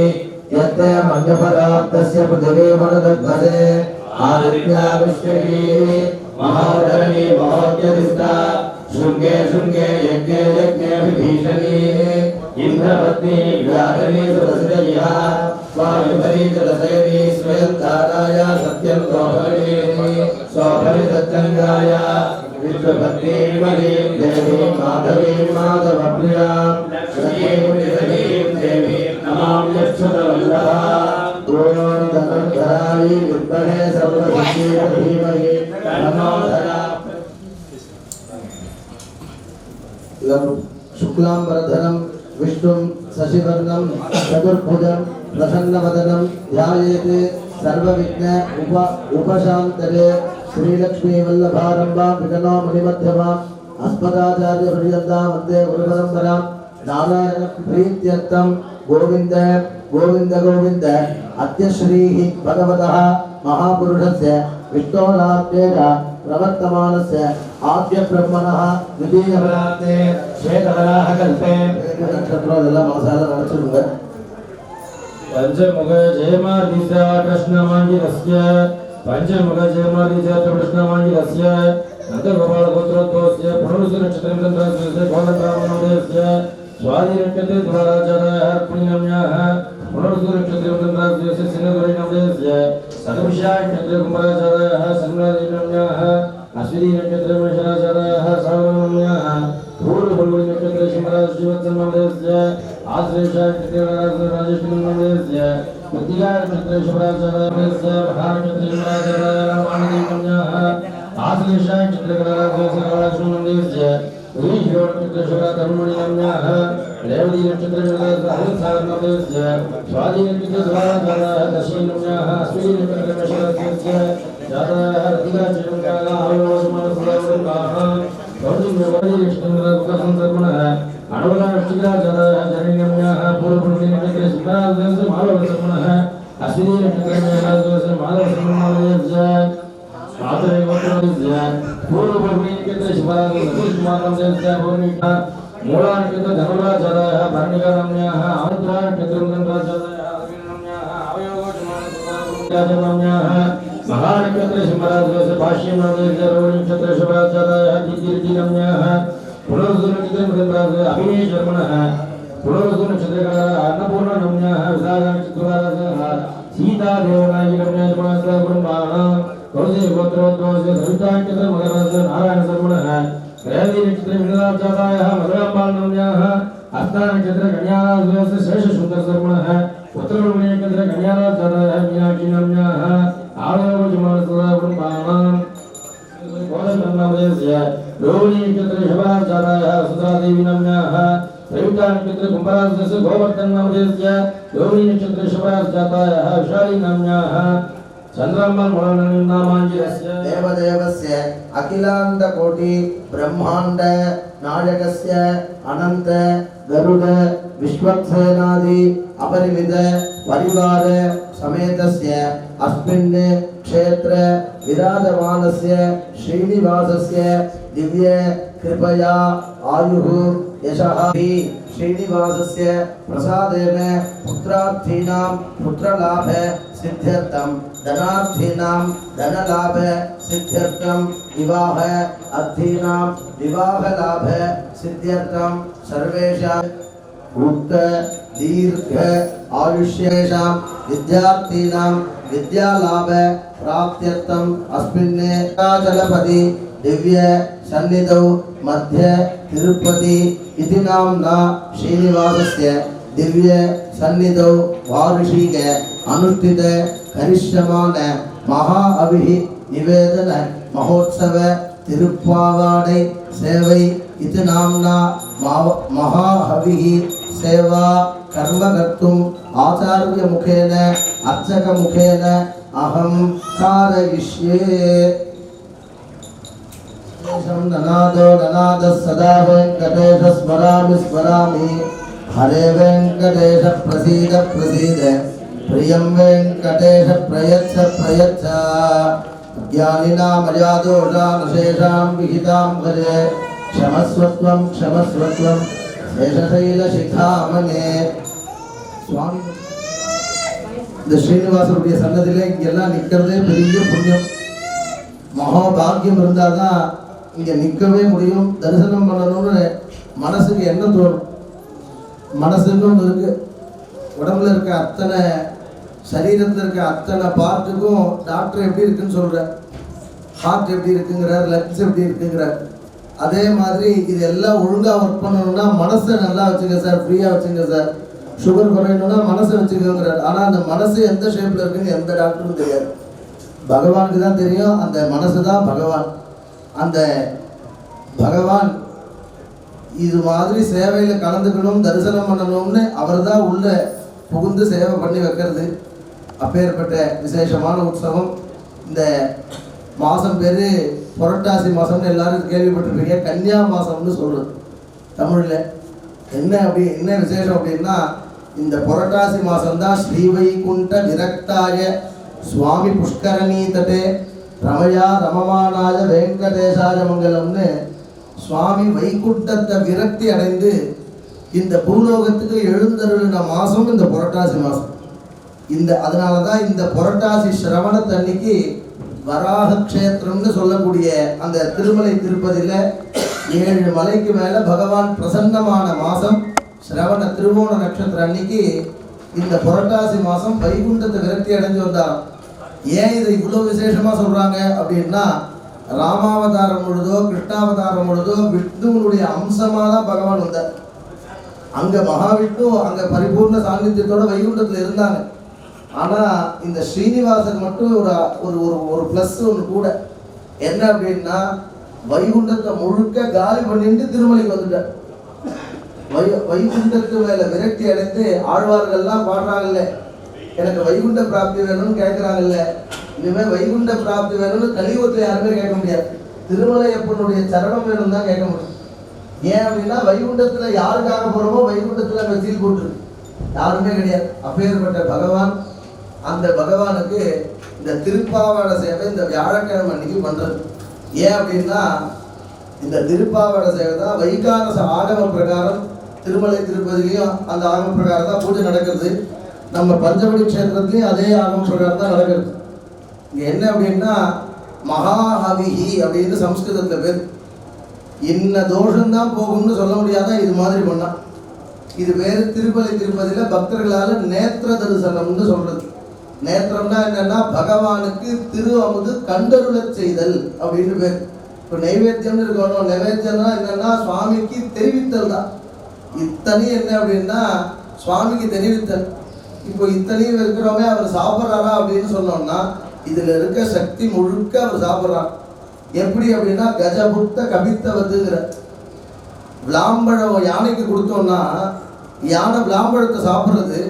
यत्ते मन्यपराप्तस्य पृथिवी वरदग्धसे आदित्या विश्वगी महाधरणी महोद्यदिष्टा शृङ्गे शृङ्गे यज्ञे यज्ञे विभीषणी इन्द्रपत्नी व्याधनी सुरसृजयः स्वामिभरी जलसयनी स्वयंताराय सत्यं सोभरि सत्यङ्गाय विश्वपत्नी मणिं देवीं माधवीं माधवप्रियां सखीं निधनीं देवीं नमाम्यच्छुतवल्लभा. ओम धनुर्धरायै विद्महे सर्वसिद्धिये धीमहि तन्नो धरा. शुक्लांबरधरं विष्णुं शशिवर्णं चतुर्भुजं प्रसन्नवदनं ध्यायेत् सर्वविघ्न उपशान्तरे. श्रीलक्ष्मी वल्लभारम्भां विघ्नो मुनिमध्यमाम् अस्मदाचार्यपर्यन्तां वन्दे गुरुपरम्परां. नारायण प्रीत्यर्थं गोविंद गोविंद गोविंद अत्यश्रीः भगवतः महापुरुषस्य विष्णोनाम्नेन प्रवर्तमानस्य आद्य ब्रह्मणः द्वितीयपरार्थे श्वेतवराहकल्पे नक्षत्रोदल मासाल नडचुरुंग. पंचमुख जयमादिस्य कृष्णमंजिरस्य पंचमुख जयमादिस्य कृष्णमंजिरस्य नन्दगोपालगोत्रोद्भवस्य पुनरुसनक्षत्रं चन्द्रस्य गोलकामनोदयस्य स्वादिनक्षत्रे द्वाराचार्यः पुण्यम्यः पुनरुसनक्षत्रं चन्द्रस्य सिंहगुरिनोदयस्य सदविषानक्षत्रे कुम्भराचार्यः संग्रादिनम्यः अश्विनीनक्षत्रे मेषराचार्यः श्रावणम्यः पूर्वफल्गुनीनक्षत्रे शिवराजशिवत्सन्नोदयस्य आश्लेषानक्षत्रे राजेश्वरनोदयस्य कृत्तिकानक्षत्रे शिवराचार्यस्य महानक्षत्रे शिवराचार्यः वाणिज्यम्यः आश्लेषानक्षत्रे राजेश्वरनोदयस्य ईश्वरनक्षत्रेश्वरधर्मणिनम्यः रेवतीनक्षत्रेश्वरनोदयस्य स्वादिनक्षत्रेश्वराचार्यः दशीनम्यः अश्विनीनक्षत्रेश्वरस्य जातः ऋतिकाचिरङ्कालाः कौटिल्यवरीकृष्णसंसर्पणः अणुराष्ट्रिकाचार्यः जनिनम्यः पूर्वपुण्यनक्षत्रे शिवराजस्य मालवसर्पणः अश्विनी नक्षत्र माधव सिंह आदरे गोत्र पूर्व भूमि के शिवराज सतीश कुमार से भूमि का मूला नक्षत्र धनुराज जाता है भरणिका नाम्याः आंध्रा नक्षत्र धनुराज जाता है अश्विनी नाम्याः अवयोग नाम्याः महानक्षत्र शिवराज से भाष्य नाम्याः रोहिणी नक्षत्र शिवराज जाता है दीप्ति नाम्याः पुनर्वसु नक्षत्र धनुराज अभिनय शर्मणः पुनर्वसु नक्षत्र अन्नपूर्ण नाम्याः विशाख नक्षत्र सीता देवनायकी नाम्याः ब्रह्माणा कौशे गोत्रोद्भवस्य सविता नक्षत्र मकरस्य नारायण शर्मणः रेवती नक्षत्र विनोदाज जाता है मधुराम्बाल नाम्याः हस्ता नक्षत्र कन्याराजस्य शेष सुंदर शर्मणः उत्तरवृणि नक्षत्र कन्याराज जाता है मीनाक्षी नाम्याः आलोक जमानसदा ब्रह्माणा कोदण्डनामस्य रोहिणी नक्षत्र शिवराज जाता है सुधा देवी नाम्याः सविता नक्षत्र कुंभराजस्य गोवर्धन नामस्य रोहिणी नक्षत्र शिवराज जाता है विशाली नाम्याः चंद्रम्बल नामांजिरस्य देवदेवस्य अखिलांड कोटि ब्रह्मांड नायकस्य अनंत गरुड विश्वक्सेनादि अपरिमित परिवार समेतस्य अस्मिन् क्षेत्र विराजमानस्य श्रीनिवासस्य दिव्य कृपया आयुः यशः श्रीनिवासस्य प्रसादेन पुत्रार्थीनां पुत्रलाभ सिद्ध्यर्थं धनार्थीनां धनलाभ सिद्ध्यर्थं विवाह अर्थीनां विवाहलाभ सिद्ध्यर्थं सर्वेषां उक्त दीर्घ आयुष्येषां विद्यार्थीनां विद्यालाभ प्राप्त्यर्थं अस्मिन् जलपति दिव्य सन्निधौ मध्य तिरुपति इति नाम्ना श्रीनिवासस्य दिव्य सन्निधौ वार्षिक अनुष्ठित करिष्यमान महा अभिः निवेदन महोत्सव तिरुप्पावाडै सेवै इति नाम्ना महा अभिः सेवा कर्म कर्तुम् आचार्य मुखेन अर्चक मुखेन अहं कारयिष्ये ननादो ननादः सदा वेङ्कटेश स्मरामि स्मरामि हरे वेङ्कटेश प्रसीद प्रसीद प्रियं वेङ्कटेश प्रयच्छ प्रयच्छ ज्ञानिनां मर्यादोषानशेषां विहितां भजे क्षमस्वत्वं क्षमस्वत्वं शेषशैलशिखामणे சுவாமி இந்த ஸ்ரீனிவாசருடைய சன்னதியில இங்கெல்லாம் நிற்கிறதே பெரிய புண்ணியம் மகாபாகியம் இருந்தால் தான் இங்கே நிற்கவே முடியும். தரிசனம் பண்ணணும்னு மனசுக்கு என்ன தோணும்? மனசுன்னு ஒன்று இருக்கு. உடம்புல இருக்க அத்தனை சரீரத்தில் இருக்க அத்தனை பார்ட்டுக்கும் டாக்டர் எப்படி இருக்குன்னு சொல்கிறார், ஹார்ட் எப்படி இருக்குங்கிறார், லங்ஸ் எப்படி இருக்குங்கிறார். அதே மாதிரி இது எல்லாம் ஒழுங்காக ஒர்க் பண்ணணும்னா மனசை நல்லா வச்சுங்க சார், ஃப்ரீயாக வச்சுங்க சார். சுகர் குறையணும்னா மனசை வச்சுக்கோங்கிறார். ஆனால் அந்த மனசு எந்த ஷேப்பில் இருக்குன்னு எந்த டாக்டருக்கும் தெரியாது. பகவானுக்கு தான் தெரியும். அந்த மனசு தான் பகவான். அந்த பகவான் இது மாதிரி சேவையில் கலந்துக்கணும், தரிசனம் பண்ணணும்னு அவர் தான் உள்ள புகுந்து சேவை பண்ணி வைக்கிறது. அப்பேற்பட்ட விசேஷமான உற்சவம். இந்த மாதம் பேர் புரட்டாசி மாதம்னு எல்லாரும் கேள்விப்பட்டிருப்பீங்க. கன்னியா மாதம்னு சொல்கிறது தமிழில். என்ன விசேஷம் அப்படின்னா, இந்த புரட்டாசி மாதம்தான் ஸ்ரீவைகுண்ட விரக்தாய சுவாமி புஷ்கரணி தட்டே ரமயா ரமமானாய வெங்கடேசாய மங்கலம்னு சுவாமி வைகுண்டத்தை விரக்தி அடைந்து இந்த பூலோகத்துக்கு எழுந்தருளின மாதம் இந்த புரட்டாசி மாதம். அதனால தான் இந்த புரட்டாசி சிரவணத்தன்னைக்கு வராக க்ஷேத்திரம்னு சொல்லக்கூடிய அந்த திருமலை திருப்பதியில் 7 மலைக்கு மேலே பகவான் பிரசன்னமான மாதம் சிரவண திருவோண நட்சத்திரம் அன்னைக்கு இந்த புரட்டாசி மாதம் வைகுண்டத்தை விரக்தி அடைஞ்சு வந்தார். ஏன் இதை இவ்வளோ விசேஷமாக சொல்கிறாங்க அப்படின்னா, ராமாவதாரம் பொழுதோ கிருஷ்ணாவதாரம் பொழுதோ விஷ்ணுவனுடைய அம்சமாக தான் பகவான் வந்தார். அங்கே மகாவிஷ்ணு அங்கே பரிபூர்ண சாநித்தியத்தோட வைகுண்டத்தில் இருந்தாங்க. ஆனால் இந்த ஸ்ரீனிவாசன் மட்டும் ஒரு ப்ளஸ் ஒன்று கூட. என்ன அப்படின்னா, வைகுண்டத்தை முழுக்க காலி பண்ணிட்டு திருமலைக்கு வந்துட்டார். வைகுண்டத்துக்கு மேலே விரக்தி அடைந்து ஆழ்வார்கள்லாம் பாடுறாங்கல்ல, எனக்கு வைகுண்ட பிராப்தி வேணும்னு கேட்குறாங்கல்ல. இனிமேல் வைகுண்ட பிராப்தி வேணும்னு கலியுகத்தில் யாருமே கேட்க முடியாது. திருமலை அப்பனுடைய சரணம் வேணும் தான் கேட்க முடியும். ஏன் அப்படின்னா, வைகுண்டத்தில் யாருக்காக போகிறோமோ வைகுண்டத்தில் அங்கே சீல் போட்டுருக்கு, யாருமே கிடையாது. அப்பேற்பட்ட பகவான் அந்த பகவானுக்கு இந்த திருப்பாவாடை சேவை இந்த வியாழக்கிழமை அன்னைக்கு பண்ணுறது. ஏன் அப்படின்னா இந்த திருப்பாவாடை சேவை தான் வைகானச ஆகம பிரகாரம் திருமலை திருப்பதிலையும் அந்த ஆகம பிரகாரம் தான் பூஜை நடக்கிறது. நம்ம பஞ்சவடி க்ஷேத்திரத்துலையும் அதே ஆகம பிரகாரம் தான் நடக்கிறது. இங்கே என்ன அப்படின்னா மகாஹவிஹி அப்படின்னு சம்ஸ்கிருதத்தில் பேர். இன்ன தோஷம்தான் போகும்னு சொல்ல முடியாதான் இது மாதிரி பண்ணா. இது பேர் திருப்பதி திருப்பதியில் பக்தர்களால் நேத்திர தரிசனம்னு சொல்றது. நேத்திரம்னா என்னன்னா பகவானுக்கு திரு அமுது கண்டருள செய்தல் அப்படின்னு பேர். இப்போ நைவேத்தியம்னு இருக்கணும். நைவேத்தியம்னா என்னன்னா சுவாமிக்கு தெரிவித்தல் தான். இத்தனை என்ன அப்படின்னா சுவாமிக்கு தெரிவித்தல். இப்போ இத்தனையும் இருக்கிறவங்க அவர் சாப்பிட்றாரா அப்படின்னு சொன்னோம்னா இதில் இருக்க சக்தி முழுக்க அவர் சாப்பிட்றார். எப்படி அப்படின்னா கஜபுத்த கபித்தவதுங்கிற விளாம்பழம் யானைக்கு கொடுத்தோம்னா யானை விளாம்பழத்தை சாப்பிட்றது.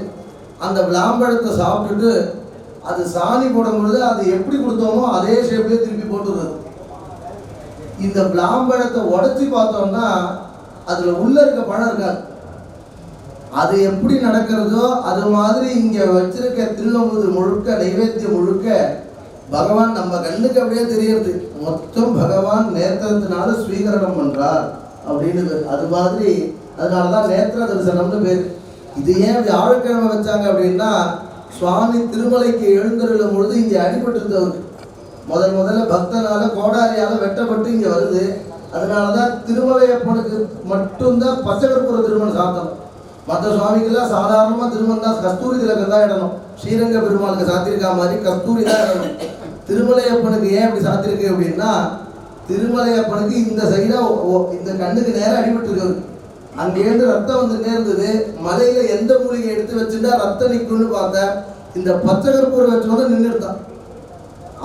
அந்த விளாம்பழத்தை சாப்பிட்டுட்டு அது சாணி போடும் பொழுது அது எப்படி கொடுத்தோமோ அதே ஷேப்லேயே திருப்பி போட்டுடுறது. இந்த விளாம்பழத்தை உடச்சி பார்த்தோம்னா அதில் உள்ள இருக்க பழம் இருக்காது. அது எப்படி நடக்கிறதோ அது மாதிரி இங்கே வச்சிருக்க திருநம்புது முழுக்க நைவேத்தியம் முழுக்க பகவான் நம்ம கண்ணுக்கு அப்படியே தெரியறது. மொத்தம் பகவான் நேத்திரத்தினால ஸ்வீகரணம் பண்றார் அப்படின்னு பேர். அது மாதிரி அதனால தான் நேத்திர தரிசனம்னு பேர். இது ஏன் வியாழக்கிழமை வச்சாங்க அப்படின்னா சுவாமி திருமலைக்கு எழுந்தருளும் பொழுது இங்கே அடிபட்டிருந்தவருக்கு முதல்ல பக்தனால கோடாரியால் வெட்டப்பட்டு இங்கே வருது. அதனால தான் திருமலையப்பனுக்கு மட்டும்தான் பச்சை கற்பூர திருமணம் சாத்தணும். மற்ற சுவாமிக்கெல்லாம் சாதாரணமாக திருமணம் தான் கஸ்தூரி திலகம் தான் இடணும். ஸ்ரீரங்க பெருமாளுக்கு சாத்திருக்கா மாதிரி கஸ்தூரி தான் இடணும். திருமலையப்பனுக்கு ஏன் அப்படி சாத்திருக்கு அப்படின்னா திருமலையப்பனுக்கு இந்த சைடாக இந்த கண்ணுக்கு நேரம் அடிபட்டுருக்கு. அங்கேருந்து ரத்தம் வந்துட்டே இருந்தது. மலையில எந்த மூலிகை எடுத்து வச்சுட்டா ரத்தம் நிற்கும்னு பார்த்தேன். இந்த பச்சை கற்பூரம் வச்சோட நின்றுட்டான்.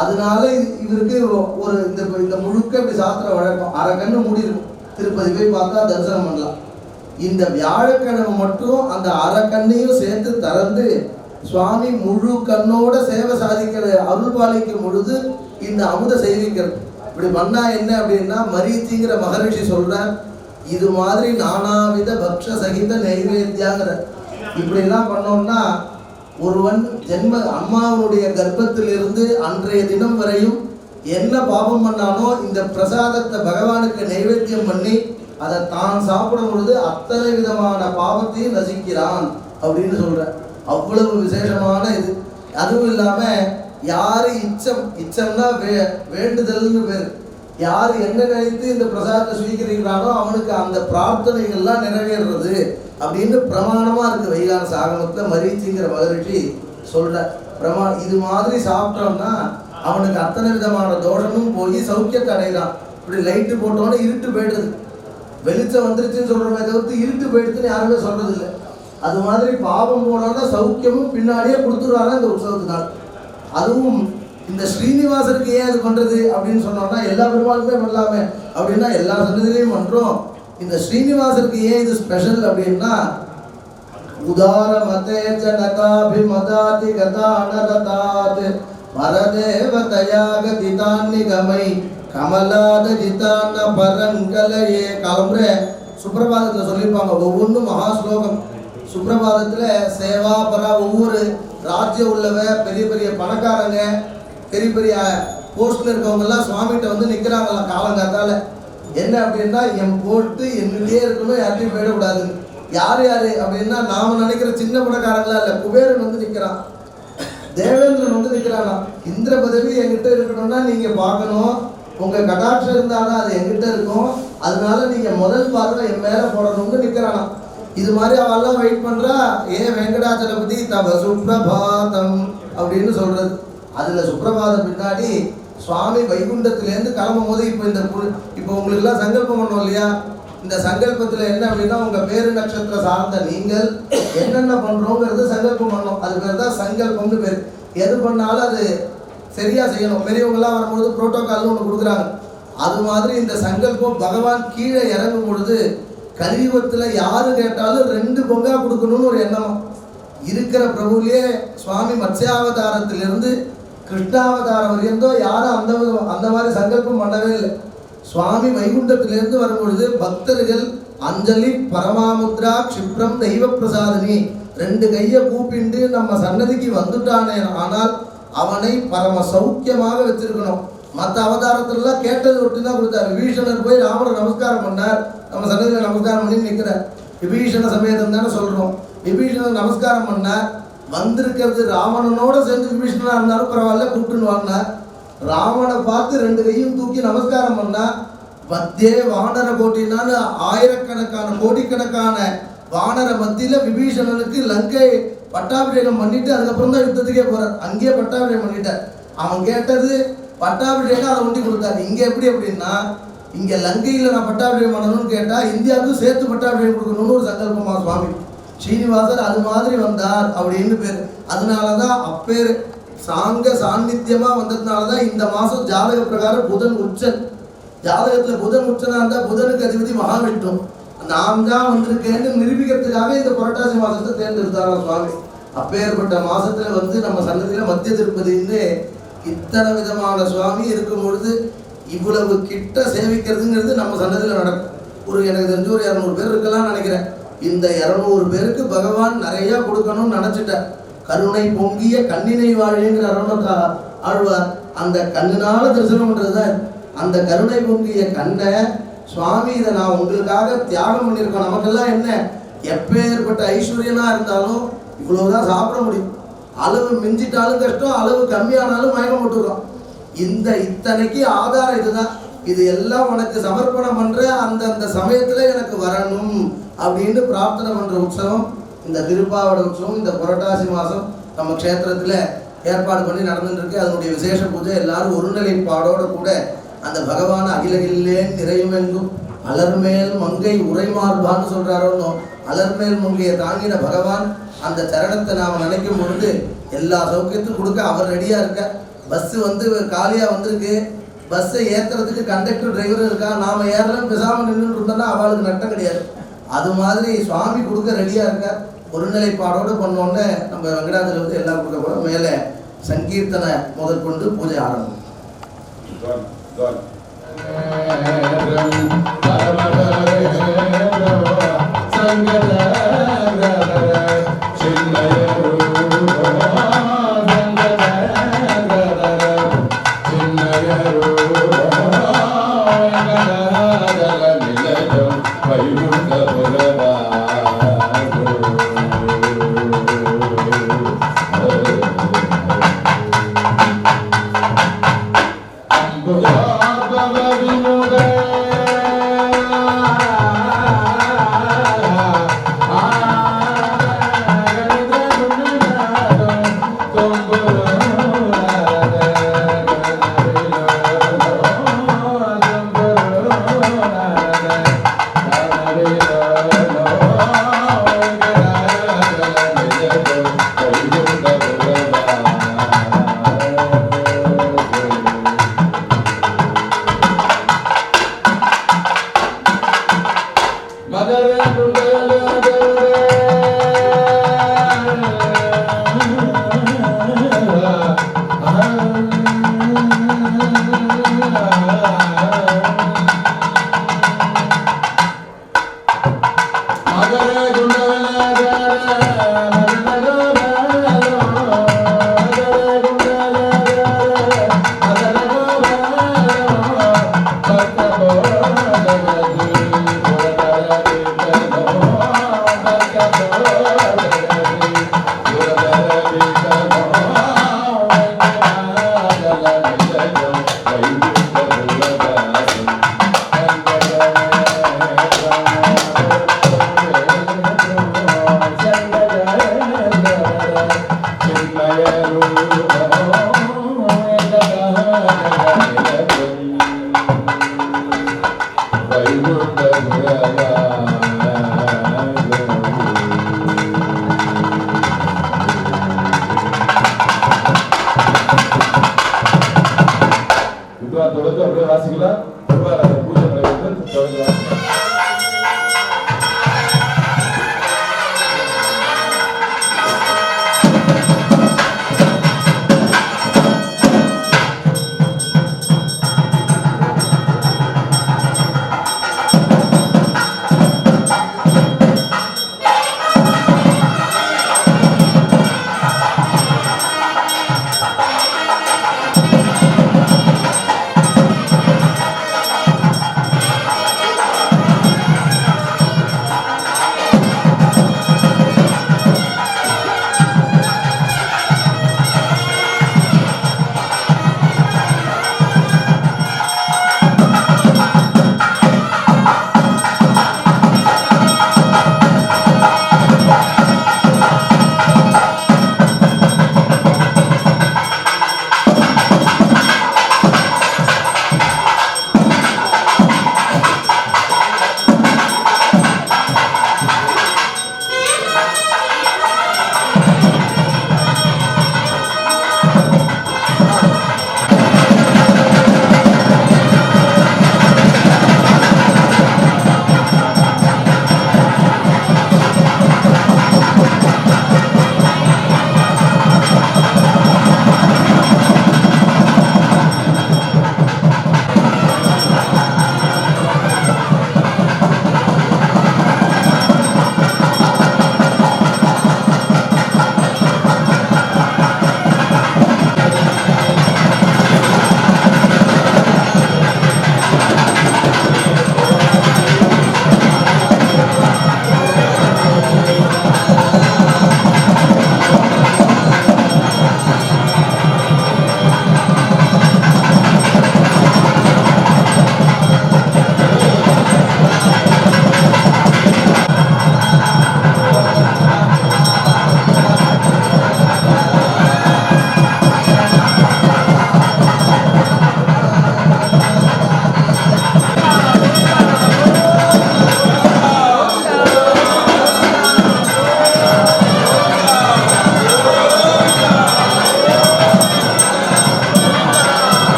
அதனால இவருக்கு ஒரு இந்த முழுக்க இப்படி சாத்திர வழக்கம். அரை கண்ணு மூடி இருக்கும். திருப்பதி போய் பார்த்தா தரிசனம் பண்ணலாம். இந்த வியாழக்கிழமை மட்டும் அந்த அரை கண்ணையும் சேர்த்து திறந்து சுவாமி முழு கண்ணோட சேவை சாதிக்கிற அருள் பாலிக்கும் பொழுது இந்த அமுத செய்விக்கிறது. இப்படி பண்ணா என்ன அப்படின்னா மரீச்சிங்கிற மகரிஷி சொல்ற இது மாதிரி நானாவித பக்ஷ சகித நைவேத்தியாங்கிற இப்படிலாம் பண்ணோம்னா ஒருவன் ஜென்ம அம்மாவுடைய கர்ப்பத்திலிருந்து அன்றைய தினம் வரையும் என்ன பாபம் பண்ணானோ இந்த பிரசாதத்தை பகவானுக்கு நைவேத்தியம் பண்ணி அதை தான் சாப்பிடும் பொழுது அத்தனை விதமான பாவத்தையும் நசிக்கிறான் அப்படின்னு சொல்ற. அவ்வளவு விசேஷமான இது. அதுவும் இல்லாம யாரு இச்சம்னா வேண்டுதல்னு பேர். யார் என்ன நினைத்து இந்த பிரசாதத்தை ஸ்வீகரிக்கிறானோ அவனுக்கு அந்த பிரார்த்தனைகள்லாம் நிறைவேறது அப்படின்னு பிரமாணமா இருக்கு வைகானச ஆகமத்தில் மரீச்சிங்கிற மகரிஷி சொல்ற. இது மாதிரி சாப்பிட்டோம்னா அவனுக்கு அத்தனை விதமான தோஷமும் போய் சௌக்கியத்தை அடையலாம். இப்படி லைட்டு போட்டோன்னே இருட்டு போயிடுது. வெளிச்சம் வந்துருச்சுன்னு சொல்றோமே தவிர்த்து இருட்டு போயிடுச்சுன்னு யாருமே சொல்றது இல்லை. அது மாதிரி பாவம் போனோம்னா சௌக்கியமும் பின்னாடியே கொடுத்துருவாங்க இந்த உற்சவத்தினால். அதுவும் இந்த ஸ்ரீனிவாசருக்கு ஏன் அது பண்றது அப்படின்னு சொன்னோம்னா எல்லா பெருமாளுமே பண்ணலாமே அப்படின்னா எல்லா சன்னதிலையும் பண்றோம். இந்த ஸ்ரீனிவாசருக்கு ஏன் இது ஸ்பெஷல் அப்படின்னா உதார மதே ஜனகாபிமதாதி கதானரதாத் பரதேவதயாகதிதான்னிகமை கமலாத ஜிதான பரங்கலையே. காலம்புரை சுப்பிரபாதத்தில் சொல்லியிருப்பாங்க. ஒவ்வொன்றும் மகா ஸ்லோகம். சுப்பிரபாதத்தில் சேவாபரா ஒவ்வொரு ராஜ்யம் உள்ளவ பெரிய பெரிய பணக்காரங்க பெரிய பெரிய போஸ்ட்ல இருக்கவங்கெல்லாம் சுவாமிகிட்ட வந்து நிற்கிறாங்களாம் காலங்காத்தால. என்ன அப்படின்னா என் போட்டு என்னிலேயே இருக்கணும், யார்ட்டையும் போயிடக்கூடாது. யார் யாரு அப்படின்னா நாம நினைக்கிற சின்ன பணக்காரங்களா இல்லை. குபேரன் வந்து நிற்கிறான், தேவேந்திரன் வந்து நிற்கிறானா. இந்திர பதவி என்கிட்ட இருக்கணும்னா நீங்க பார்க்கணும், உங்க கடாட்சம் இருந்தாலும் அது என்கிட்ட இருக்கும், அதனால நீங்க முதல் பார்வை என் மேல போடணும்னு நிற்கிறானா. இது மாதிரி அவெல்லாம் வெயிட் பண்றா. வெங்கடாச்சலபதி தவ சுப்ரபாதம் அப்படின்னு சொல்றது. அதுல சுப்ரபாதம் பின்னாடி சுவாமி வைகுண்டத்திலேருந்து கிளம்பும் போது இப்போ உங்களுக்கு எல்லாம் சங்கல்பம் பண்ணோம் இல்லையா. இந்த சங்கல்பத்துல என்ன அப்படின்னா உங்க பேரு நட்சத்திர சார்ந்த நீங்கள் என்னென்ன பண்றோங்கிறது சங்கல்பம் பண்ணோம். அது பேர் தான் சங்கல்பம்னு பேர். எது பண்ணாலும் அது சரியா செய்யணும். பெரியவங்கெல்லாம் வரும்போது புரோட்டோகால்னு ஒன்று கொடுக்குறாங்க. அது மாதிரி இந்த சங்கல்பம் பகவான் கீழே இறங்கும் பொழுது கலியுகத்தில் யாரு கேட்டாலும் 2 பங்கா கொடுக்கணும்னு ஒரு எண்ணம் இருக்கிற பிரபுலேயே சுவாமி மத்ஸ்யாவதாரத்திலிருந்து கிருஷ்ணாவதாரம் வரையந்தோ யாரும் அந்த மாதிரி சங்கல்பம் பண்ணவே இல்லை. சுவாமி வைகுண்டத்திலிருந்து வரும்பொழுது பக்தர்கள் அஞ்சலி பரமாமுத்ரா க்ஷிப்ரம் தெய்வ பிரசாதினி 2 கையை கூப்பிண்டு நம்ம சன்னதிக்கு வந்துட்டானே ஆனால் அவனை பரம சௌக்கியமாக வச்சிருக்கணும். மற்ற அவதாரத்திலலாம் கேட்டது ஒட்டி தான் கொடுத்தார். விபீஷணர் போய் ராமரை நமஸ்காரம் பண்ணார், நம்ம சன்னதியில் நமஸ்காரம் பண்ணி நிற்கிறார். விபீஷண சமேதம் தானே சொல்கிறோம். விபீஷணர் நமஸ்காரம் பண்ணார், வந்திருக்கிறது ராவணனோட சேர்ந்து விபீஷணனாக இருந்தாலும் பரவாயில்ல கூப்பிட்டுன்னு வாங்கினார். ராவணனை பார்த்து 2 கையும் தூக்கி நமஸ்காரம் பண்ணார். மத்தியே வானர கோட்டினான்னு ஆயிரக்கணக்கான கோடிக்கணக்கான வானர மத்தியில் விபீஷணனுக்கு லங்கை பட்டாபிஷேகம் பண்ணிட்டு அதுக்கப்புறம் தான் யுத்தத்துக்கே போகிறார். அங்கேயே பட்டாபிஷேகம் பண்ணிட்டார். அவன் கேட்டது பட்டாபிஷேகம், அதை ஒண்டி கொடுத்தாரு. இங்கே எப்படி அப்படின்னா, இங்கே லங்கையில் நான் பட்டாபிஷேகம் பண்ணணும்னு கேட்டால் இந்தியாவுக்கும் சேர்த்து பட்டாபிஷேகம் கொடுக்கணும்னு ஒரு சங்கல்பமா சுவாமி ஸ்ரீனிவாசர் அது மாதிரி வந்தார் அப்படின்னு பேர். அதனால தான் அப்பேர் சாங்க சாநித்தியமாக வந்ததுனால தான் இந்த மாதம் ஜாதக பிரகாரம் புதன் உச்சன். ஜாதகத்தில் புதன் உச்சனாக இருந்தால் புதனுக்கு அதிபதி மகாவிஷ்ணு. நாம் தான் வந்திருக்கேன்னு நிரூபிக்கிறதுக்காக இந்த புரட்டாசி மாதத்தை தேர்ந்தெடுத்தாரா சுவாமி. அப்பேற்பட்ட மாதத்தில் நம்ம சன்னதியில் மத்திய திருப்பதின்னு இத்தனை விதமான சுவாமி இருக்கும் பொழுது இவ்வளவு கிட்ட சேவிக்கிறதுங்கிறது நம்ம சன்னதியில் நடக்கும். எனக்கு தெரிஞ்ச ஒரு 200 பேர் இருக்கலாம்னு நினைக்கிறேன். இந்த 200 பேருக்கு பகவான் நிறையா கொடுக்கணும்னு நினச்சிட்டார். கருணை பொங்கிய கண்ணினை வாழிங்கிற ஆழ்வார் அந்த கண்ணினால தரிசனம் பண்ணுறது தான். அந்த கருணை பொங்கிய கண்ணை சுவாமி இதை நான் உங்களுக்காக தியாகம் பண்ணியிருக்கோம். நமக்கெல்லாம் என்ன, எப்பேற்பட்ட ஐஸ்வர்யனாக இருந்தாலும் இவ்வளவுதான் சாப்பிட முடியும். அளவு மிஞ்சிட்டாலும் கஷ்டம், அளவு கம்மியானாலும் மயக்கம் போட்டுக்கிறோம். இத்தனைக்கு ஆதாரம் இதுதான். இது எல்லாம் உனக்கு சமர்ப்பணம் பண்ற அந்த சமயத்துல எனக்கு வரணும் அப்படின்னு பிரார்த்தனை பண்ற உற்சவம் இந்த திருப்பாவட உற்சவம். இந்த புரட்டாசி மாதம் நம்ம க்ஷேத்திரத்தில் ஏற்பாடு பண்ணி நடந்துட்டு இருக்கு. அதனுடைய விசேஷ பூஜை எல்லாரும் ஒருநிலைப்பாடோட கூட அந்த பகவான் அகிலகிலே நிறையுமெங்கும் அலர்மேல் மங்கை உரைமார்பான்னு சொல்றாரோன்னு, அலர்மேல் மங்கையை தாங்கின பகவான் அந்த சரணத்தை நாம் நினைக்கும் பொழுது எல்லா சௌக்கியத்தையும் கொடுக்க அவர் ரெடியாக இருக்க. பஸ்ஸு காலியாக வந்திருக்கு, பஸ்ஸை ஏற்றுறதுக்கு கண்டக்டர் டிரைவரும் இருக்கா. நாம் ஏறலாம் பேசாமல் நின்றுட்டு இருந்தோம்னா அவளுக்கு நட்டம் கிடையாது. அது மாதிரி சுவாமி கொடுக்க ரெடியாக இருக்க. ஒருநிலைப்பாடோடு பண்ணோன்னே நம்ம வெங்கடாச்சலபதி எல்லாம் கொடுக்க போகிறோம். மேலே சங்கீர்த்தனை முதல் கொண்டு பூஜை ஆரம்பம். வைகுண்ட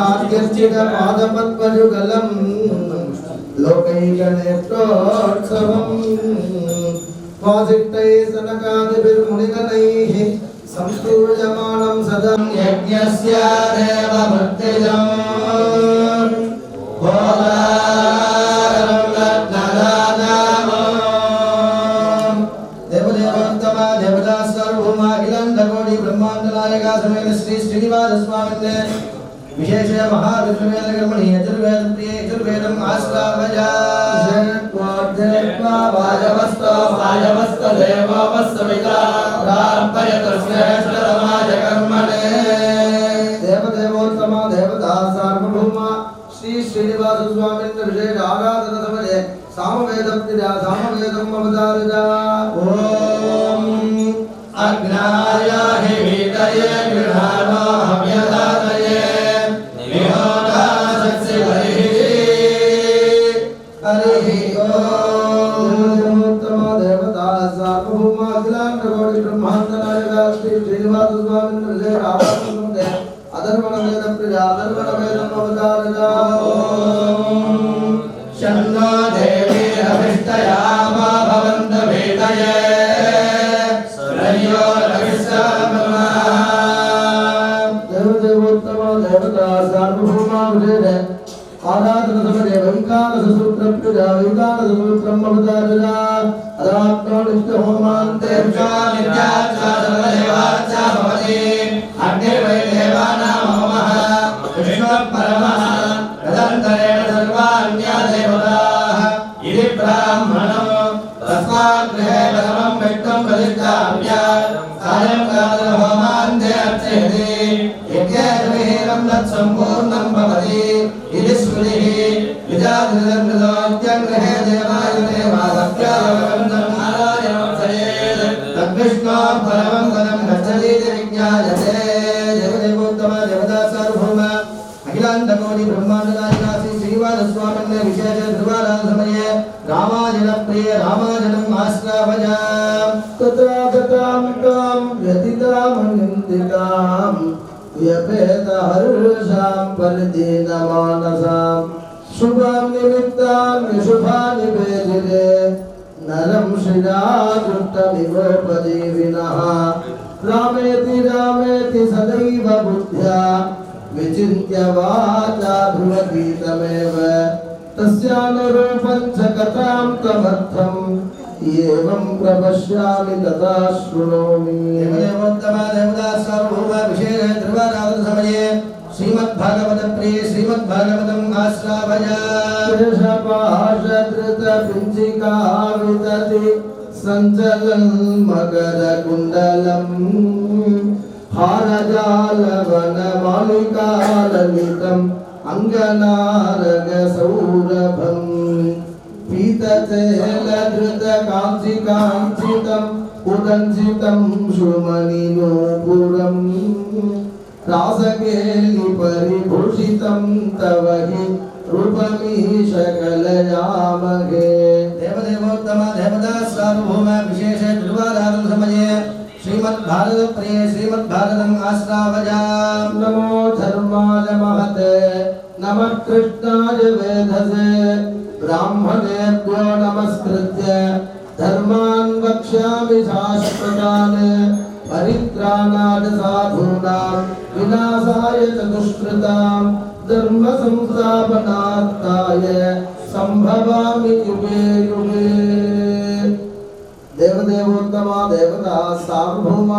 नाद्यर्चित पादपद्मयुगलम् लोकैकनेत्रोत्सवम् वासिष्ठैः सनकादिभिर्मुनिगणैः संस्तूयमानं सदा यज्ञस्य देवमृत्युजम् देवदेवोत्तम देवता सर्वभौम अखिलाण्डकोटि ब्रह्माण्डनायका समेत श्री श्रीनिवास स्वामिने विशेष महाविष्णुवेद कर्मणि यजुर्वेद प्रिय यजुर्वेदम् आश्रावया वाजवस्त देवोपस्सविता प्रार्थयतु श्रेष्ठतमाय कर्मणे देवदेवोत्तम देवता सार्वभौम श्री श्रीनिवास स्वामिने विशेष आराधना समये सामवेदम् अवतारजा ओम अग्नाय हि वीतये गृहाणो हव्यदातये निहोता सत्सिवैः हरिः ओम देवता सार्वभौम अखिलाण्डकोटि ब्रह्माण्डनायका श्री श्रीनिवास स्वामिने विशेष आराधना समये अधर्वणवेद प्रजा अधर्वणवेदम् अवतारजा ओम शन्नो देवी अभिष्टयामा भवन्त वेदये सरयो रविस्तामः देवदेवोत्तम देवता सार्वभौम विशेष आराधना समये वैकानस सूत्र प्रजा वैकानस सूत्रम् अवतारजा अदात्मो नित्य होमान्ते नित्याच्चा सर्वदेवाच्चा भवति अग्निर्वै देवानां होमः विष्णुः परमः तदन्तरेण सर्वाण्या देवताः इति ब्राह्मणो तस्मात् गृहे परमं विष्णुं प्रतिष्ठाप्य सायंकाले होमान्ते अर्चयति यज्ञेन तत्सम्पूर्णं भवति इति स्मृतिः विजातिर्गृहे देवाय देवाभक्त्यावन्दं नारायणं सयेत् तद्विष्णोः परमं पदं गच्छति इति विज्ञायते देवदेवोत्तम देवता सार्वभौम अखिलाण्डकोटि ब्रह्माण्डनायका श्री श्रीनिवास स्वामिने विशेष ध्रुवाराधना समये रामायण प्रिय रामायणम् आश्रावया तथा तथां तां व्यतितामनिन्दितां व्यपेतहर्षां परिदीनमानसां शुभां निमित्तां शुभानि वेदिरे नरं श्रीराजुष्टमिवोपजीविनः रामेति सदैव बुद्ध्या विचिन्त्य वाचा ध्रुवगीतमेव तस्यानुरूपं च कथां तमर्थम् एवं प्रपश्यामि तथा शृणोमि देवदेवोत्तम देवता सार्वभौम विशेष ध्रुवाराधना समये श्रीमद्भागवत प्रिय श्रीमद्भागवतम् आश्रावया शेषपाशधृत पिञ्चिका वितति सञ्चलन् मकरकुण्डलम् हारजालवनमालिकाललितम् अङ्गनारगसौरभम् पीतचेलधृतकाञ्चिकाञ्चितम् उदञ्चितं शुमनिनूपुरम् रासकेलिपरिभूषितं तव हि रूपमीश कलयामहे देवदेवोत्तम देवता सार्वभौम विशेष ध्रुवाराधना समये श्रीमद्भारत प्रिय श्रीमद्भारतम् आश्रावया नमो धर्माय महते नमः कृष्णाय वेधसे ब्राह्मणेभ्यो नमस्कृत्य धर्मान् वक्ष्यामि शाश्वतान् परित्राणाय साधूनां विनाशाय च दुष्कृतां धर्म संस्थापनार्थाय संभवामि युगे युगे देवदेवोत्तम देवता सार्वभौम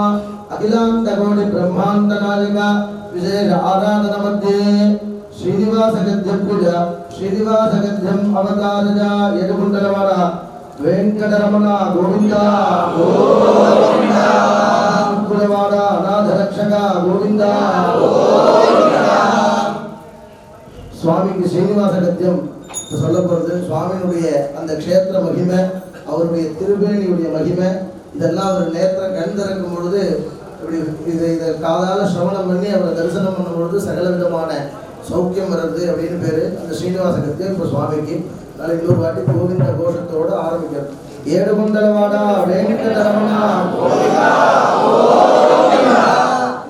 अखिलाण्डकोटि ब्रह्माण्डनायका विशेष आराधना मध्ये श्रीनिवास गद्य पूजा श्रीनिवास गद्यम् अवतारजा यदुकुण्डलवाड वेंकटरमण गोविंद गोविंद कुलवाड अनाथ रक्षक गोविंद சுவாமிக்கு ஸ்ரீனிவாச கத்தியம் சொல்லப்படுறது. சுவாமியினுடைய அந்த க்ஷேத்திர மகிமை, அவருடைய திருவேணியுடைய மகிமை, இதெல்லாம் அவர் நேத்திரம் கண் திறக்கும் பொழுது இப்படி இதை காதால சிரவணம் பண்ணி அவரை தரிசனம் பண்ணும் பொழுது சகல விதமான சௌக்கியம் வருது அப்படின்னு பேரு அந்த ஸ்ரீனிவாச கத்தியம். இப்போ சுவாமிக்கு அதனால இன்னொரு வாட்டி கோவிந்த கோஷத்தோடு ஆரம்பிக்கிறது. ஏடுகுண்டலவாடா வேங்கடரமணா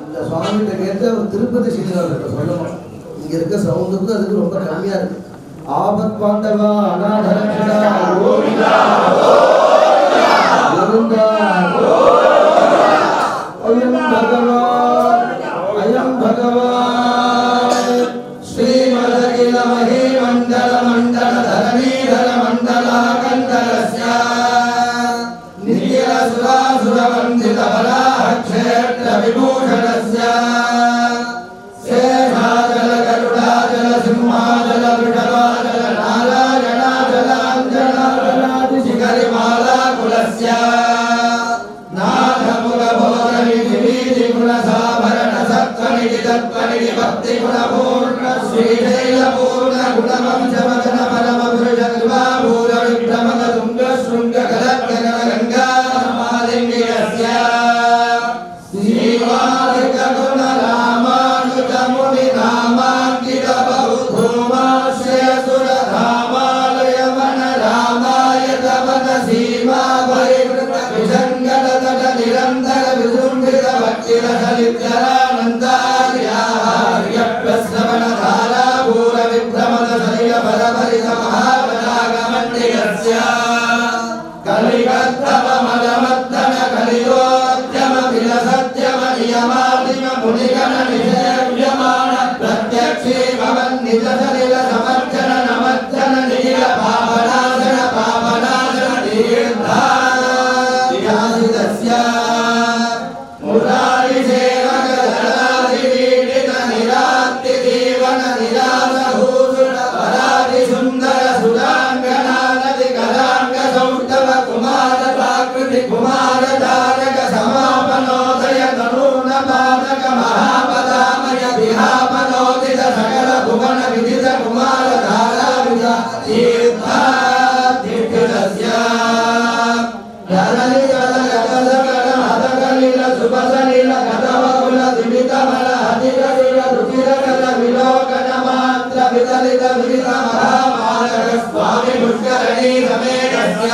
இந்த சுவாமிகிட்ட கேட்டு அவர் திருப்பதி ஸ்ரீனிவாசத்தை சொல்லணும். இங்க இருக்க சவுண்டுக்கும் அதுக்கு ரொம்ப கம்மியா இருக்கு. ஆபத் பாண்டவா அநாதரக்ஷா கோவிந்தா கோவிந்தா அயம் பகவான் ஸ்ரீமதகில மஹே மண்டல மண்டல தரணீதர மண்டலாகண்டலஸ்ய நிகில சுராசுர வந்தித பராஹக்ஷேத்ர விபூஷணஸ்ய சேஷாஜல கருடாஜல சிம்மாஜல விடவாஜல நாராயணாஜல அஞ்சனாஜலாதி சிகரிமாலா குலஸ்ய भक्ति गुण पूर्ण श्रीशैल पूर्ण गुणवंश वचन परम पुरुष कृपा भूर विक्रमद तुंग शृंग कलक्कन गंगा मालिंगस्य श्रीवादिक गुण रामानुज मुनि नामांकित बहुधूमाश्रय सुर धामालय वन रामाय तवन सीमा परिवृत विसंगत तट निरंतर विजृंभित भक्ति रस नित्यानंदा श्रवणधारा पूर विभ्रमद शरीर बलभरित महावरागमण्डिकस्य कलिकत्तव मदमत्तन कलियोद्यम विलसत्यम नियमादिम मुनिगण निषेव्यमान प्रत्यक्षी भवन् निज सलिल समर्चन नमर्चन नील पावनाशन तीर्थादिदस्य मुरारि सेवक सुंदर सुरांगना नदी कलांग सौष्ठव कुमार प्राकृति कुमार तारक समापनोदय तनून पादक महापदामय विहापनोदित सकल भुवन विदित कुमार धारा विदा तीर्थादित्यस्य धरणी जल गदल गण हदकलिल सुभसलिल गदवकुल दिवितमल हदिरलिल रुचिरकल विलोकन मात्र विदलित विदित महामानक स्वामी पुष्करणी समेतस्य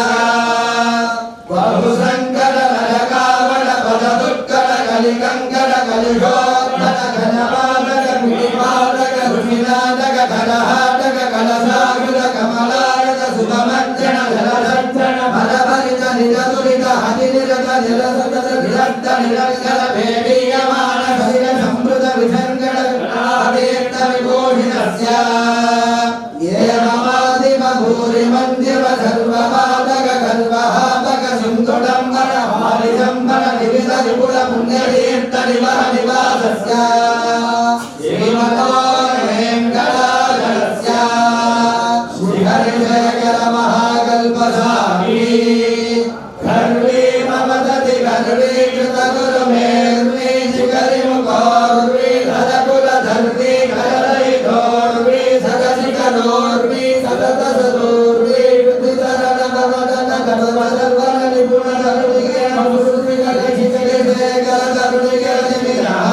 बहुसंकर नरकावण पददुत्कल कलिकंकर कलिशोत्तन घनपादक मुनिपादक ऋषिनादक कलहाटक कलसागुर कमलायत सुभमर्जन जलदर्शन फलभरित निजदुरित हरिनिरत निरसत विरक्त निरङ्गल भेदीयमान शरीर संवृत विसङ्गल आदेत्त विभूषितस्य भूरि मन्दिर सर्वपादक गर्वहापक सिन्धुडम्बर वारिजम्बर विविध विपुल पुण्यतीर्थ निवह निवासस्य श्रीमतो वेङ्कटाचलस्य श्रीहरिशेखर महाकल्पसामी गर्वे ममदति गर्वे कृतगुरुमेर्वे शिखरि मुखोर्वे धरकुल धर्वे करलयितोर्वे सगसिकरोर्वे सतत सदोर्वे विद्युतरण भवदन गणवदर्वन निपुण करुणिके मधुर्विक शिखरि शेखर करुणिके निमिरः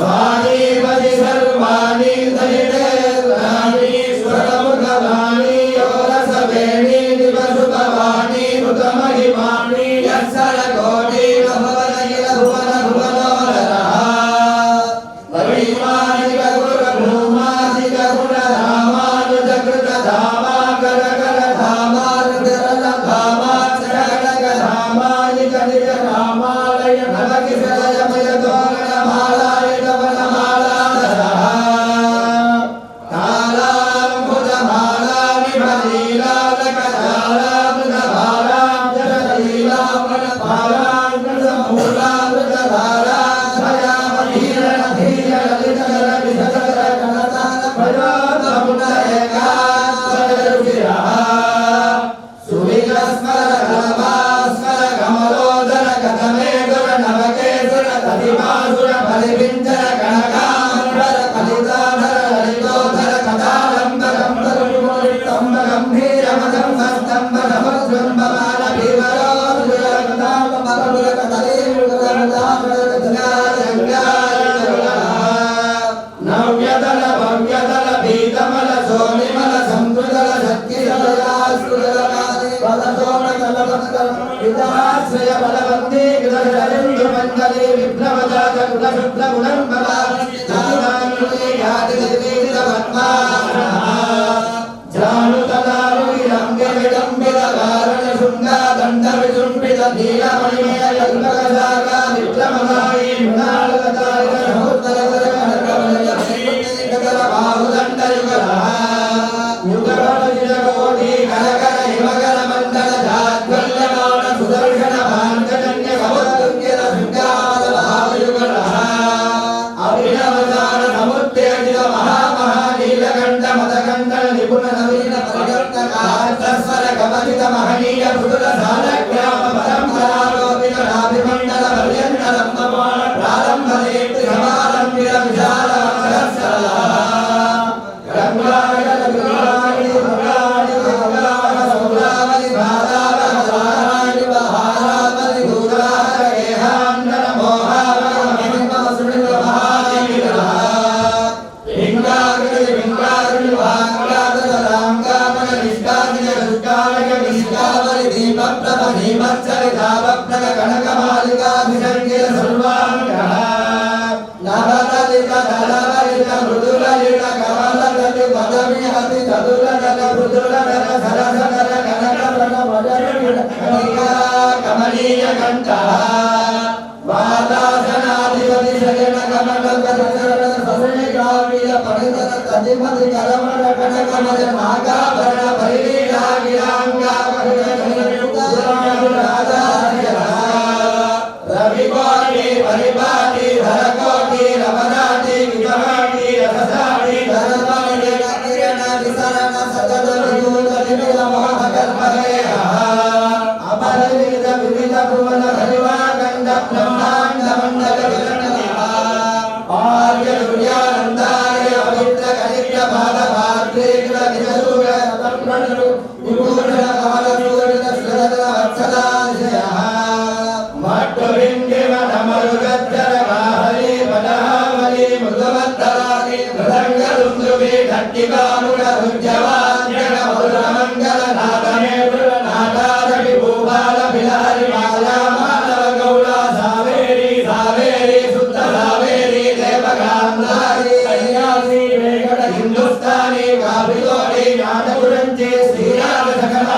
वाणी पदि सर्वाणि दयिते राणी स्वरमुखवाणी योरसवेणी दिवसुभवाणी मुतमहिमानि यत्सर कोटि भवन किल भुवन भुवनोदरः वैमानिक गुर भूमादिक गुण रामानुज कृत धामा कर कर धामा रुद्रल धामा चरणक धामायिक निज रामालय भवकिशलयमय तोरणमालाय तवनमालाधरः तालाम्बुजमालानि भलीलालकजालामृतभारां जललीलामृतभारां नव्यदल भव्यदल पीतमल सोनिमल संस्कृतल विदाश्रय बलवन्ती विदशरिन्दु मण्डले विप्लवजात कुलशुद्ध गुणम्बला నీలకంఠ మదకంఠ నిపుణ నవీన పరివర్తకాంతస్వర గమనిత మహనీయ మృదుల సాలగ్రామ పరంపరాలోపిత నాభిమండల పర్యంత రంభమాణ ప్రారంభ నేత్రి సమారంభిత విశాల వక్షస్థల గంగాగల గంగాని గంగాని గంగాన సౌరావళి భారావళి భారాణి బహారావళి దూరార గేహాండన మోహార మహిమ సునిల మహాదేవిల లింగాగలి లింగాగలి వాంగాగల రాంగాగల నిష్కాగల దుష్కాగల నిష్కావళి దీపప్రభ దీపచ్చరి దావప్రగ కనకమాలికాభిషంగిల సర్వాంగః నవలలిత దళవలిత మృదులలిత కమలలలి పదవిహతి చదులనల మృదులనల సరసనల కనకరణ వదలిత కమనీయ కంఠః వాదాసనాధిపతి శయన కమల కరచరణ ససేకావిల పరితర తదిమతి కరమణ కనకమల నాగాభరణ పరిలీలాగిరాంగా రవికోటి పరిపాటి ధరకోటి రమణాటి విజహాటి రససాటి ధరమణి కిరణ విసరణ సజన విదూత వివిధ మోహకల్పహేయ అపరిమిత వివిధ భువన హరివాగండ బ్రహ్మాండ మండల విరణిః ఆర్య సూర్యానందాయ పవిత్ర కలిత పాద పాత్రేగ్ర నిజసూర తత్ప్రణరు విభూషణ కమల సూరిత శ్రద వత్సలాశయః మట్టువిండిమ నమరుగద్దర గాహరి పదహావలి మృగవత్తరాది మృదంగలుంద్రువి ఘట్టికాముడ రుజ్జవాద్యగ మధురమంగళ నాదమే నాదారవి భూపాల బిలారి మాలా మాధవ గౌడ సావేరి సావేరి శుద్ధ సావేరి దేవగాంధారి కన్యాసి వేగడ హిందుస్థానీ కాభిలోడి నాటగురంచి శ్రీరామ సకల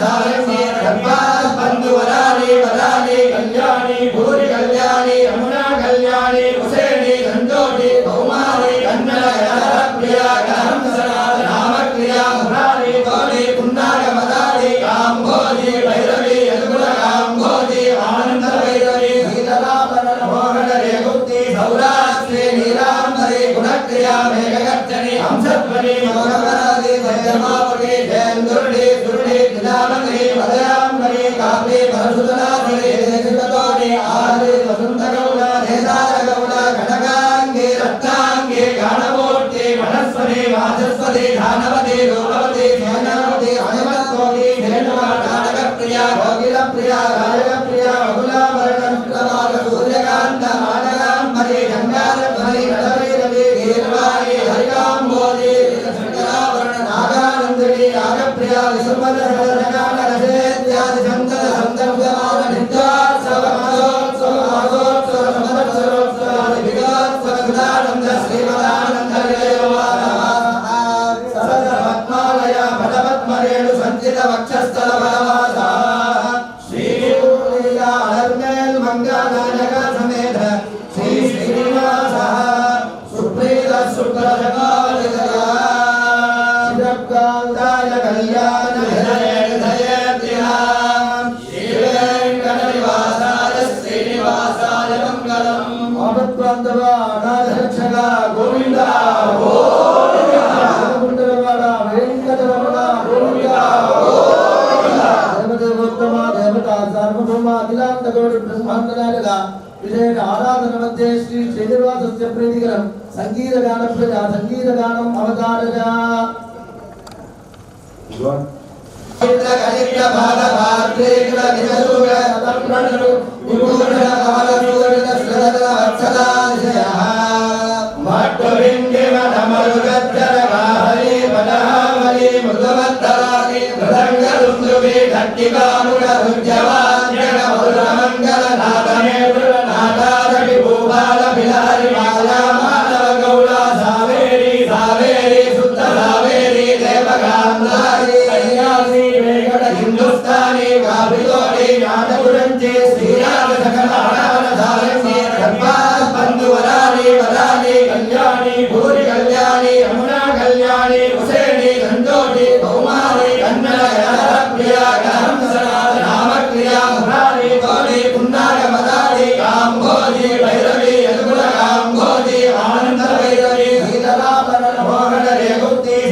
ధారణి గర్భాల్ బంధువరాలి వరాలి కళ్యాణి భూరి కళ్యాణి యమునా కళ్యాణి హుసేని సంతోషి కౌమారి కన్నడ ప్రియ రామక్రియ మురారి తోడి పున్నాగ మదారి కాంభోజి భైరవి యదుగుణ కాంభోజి ఆనంద భైరవి సీతారామణ మోహన రేగుప్తి సౌరాష్ట్రి నీలాంబరి గుణక్రియ మేఘగర్జని హంసధ్వని మోహవరాది భద్రమావతి జయందురుడి సురుడి దినామణి మదయాంబరి కాపి పరశుధనాథి దేశికతోడి ఆది వసుంధగౌడ దేదార గౌడ కనకాంగి రత్నాంగి గాణమూర్తి వనస్వతి వాచస్వతి ధానవతి రూపవతి సేనావతి హనుమత్కోటి ధేనువ నాటకప్రియ భోగిలప్రియ గాయకప్రియ బహుళాభరణ సూర్యకాంత మానగాంబరి గంగారధ్వని నడవైరవి గీర్వాణి హరికాంబోధి శంకరాభరణ నాగానందిని యాగప్రియ విసుమద సగరగాన రసేత్యాది సంతత సందర్భమాన నిత్యోత్సవ మాసోత్సవ మాసోత్సవ సంవత్సరోత్సవాది విగోత్సవ గుణానంద శ్రీమదానంద సరస పద్మాలయ పదపద్మరేణు సంచిత వక్షస్థల బలవాస శ్రీలీలా అలర్మేల్ మంగళనాయక సమేత శ్రీ శ్రీనివాస సుప్రీత శుక్రజగాలిదయా శిరకాంతాయ కళ్యాణ శ్రీవేంకట నివాసాయ శ్రీనివాసాయ మంగళం ఆపద్బాంధవ అనాథరక్షక గోవింద గోవింద వెంకటరమణ గోవింద దేవదేవోత్తమ దేవత సార్వభౌమ అఖిలాంత గౌడి బ్రహ్మాండనాయక విశేష ఆరాధన మధ్య శ్రీ శ్రీనివాసస్య ప్రీతికరం సంగీత గాన ప్రజ సంగీత గానం అవతారజ కలిత బాల భాద్రేగ్ర నిజసూర తత్ప్రణరు విభూషణ కమల సూరిత శ్రద వత్సలాశయః మట్టువిండిమ నమరుగద్దర గాహరి పదహావలి మృగవత్తరాది మృదంగలుంద్రువి ఘట్టికాముడ రుజ్జవాద్యగ మధురమంగళ నాదమే నాదారవి భూపాల బిలారి మాలా మాధవ గౌడ సావేరి సావేరి శుద్ధ సావేరి దేవగాంధారి కన్యాసి వేగడ హిందుస్థానీ కాభిలోడి నాటగురంచి శ్రీరామ సకల ధారణి గర్భాల్ బంధువరాలి వరాలి కళ్యాణి భూరి కళ్యాణి యమునా కళ్యాణి హుసేని సంతోషి కౌమారి కన్నడ ప్రియ రామక్రియ మురారి తోడి పున్నాగ మదారి కాంభోజి భైరవి యదుగుణ కాంభోజి ఆనంద భైరవి సీతారామణ మోహన రేగు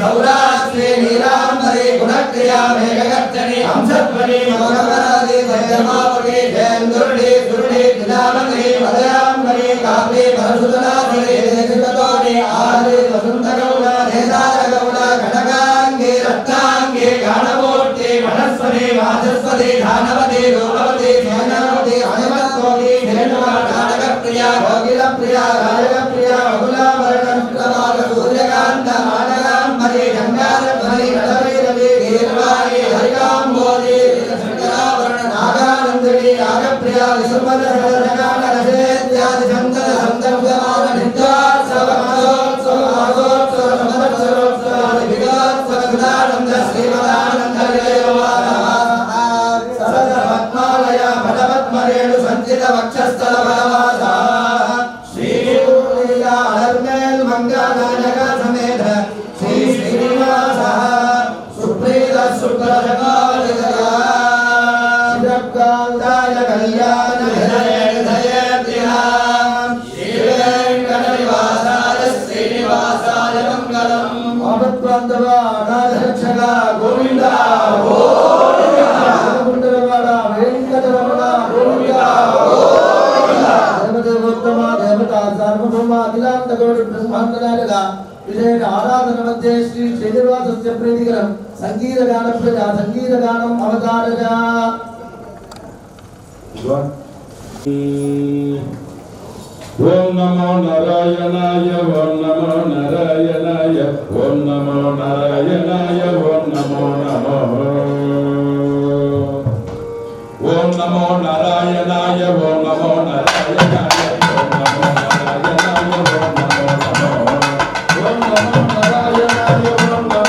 सौराष्ट्रे नीलांबरे गुणक्रिया मेघगर्जने हंसध्वनि मोहवरादे मध्यमापगे जयन्दुर्णे सुर्णे दिनामगे मदयाम्बरे काव्ये परशुतनाथरे देशगतोने आदे वसुन्धगौण नेदारगौण घटकाङ्गे रत्नाङ्गे गाणमूर्ते वनस्वने वाचस्वते धानवते रूपवते ध्यानवते हनुमत्वते नाटकप्रिया भोगिलप्रिया राजकप्रिया बहुलाभरण प्रभाग सूर्यकान्त आनगाम्बरे गङ्गारध्वनि नलभैरवे गीर्वाणे हरिकाम्बोधे शङ्कराभरण नागानन्दिनी नागप्रिया विसुमदशगानरसेत्यादि सन्तत सन्तर्भमान नित्योत्सव मासोत्सव मासोत्सव संवत्सरोत्सवादि विगोत्सव सुधानन्द श्रीमदानन्द पद्मालय फलपद्मरेणु सञ्चित वक्षस्थल फलवासा श्रीलीला हर्मेल मंगलाजग समेत श्री श्रीनिवास सुप्रीत शुक्लजगालिदया शिवकान्ताय कल्याण हृदयेन्द्रियां श्रीवेङ्कटनिवासाय श्रीनिवासाय मङ्गलम् आपद्बान्धवा अनाथरक्षक गोविन्द गोविन्द वेङ्कटरमण गोविन्द देवदेवोत्तम देवता सार्वभौम अखिलाण्डकोटि ब्रह्माण्डनायक विशेष आराधन मध्ये श्री श्रीनिवासस्य प्रीतिकरं संगीतगानम् अवतारय ओम नमो नारायणाय ओम नमो नारायणाय ओम नमो नारायणाय ओम नमो ओम नमो नारायणाय ओम नमो नारायणाय ओम नमो नारायणाय ओम नमो ओम नमो नारायणाय ओम नमो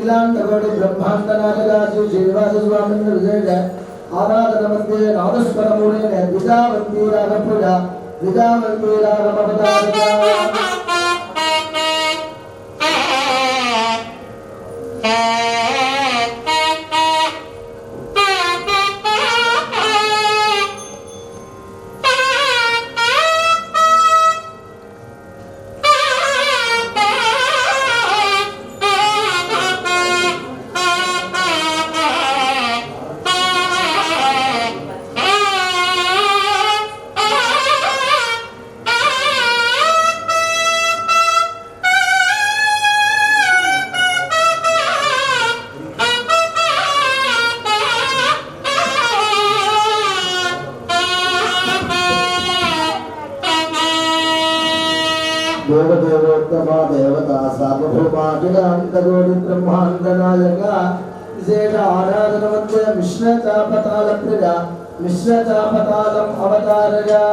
अखिलांडकोटि ब्रह्मांड नायकाची श्रीनिवास स्वामी विजय आराधन मध्ये नादस्वर मूले द्विजावंती राग पूजा द्विजावंती रागम अवतारिका देवदेवोत्तमा देवता सार्वभौमाखिलांतकोटि ब्रह्मांड नायक विशेष आराधन मध्ये मिश्र चापताल प्रजा मिश्र चापतालम अवतारया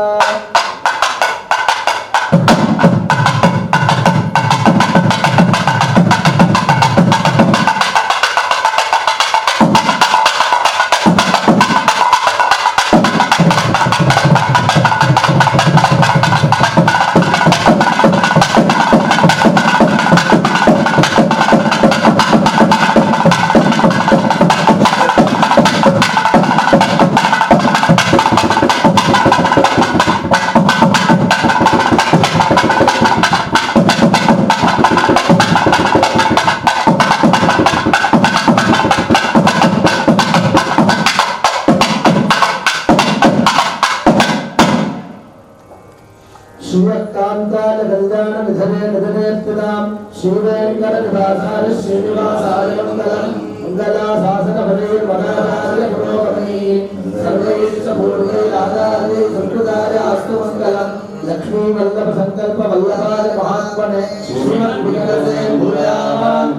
शिवकांताल कल्याण निधने निधने स्थितां शिवेंकर निवासाय श्रीनिवासाय मंगलम मंगलाशासन भवे मनाराय पुरोगमे सर्वैश्च पूर्वे आदारे संकृताय अस्तु मंगलम लक्ष्मी वल्लभ संकल्प वल्लभाय महात्मने श्रीमद्विगणसे भूयान्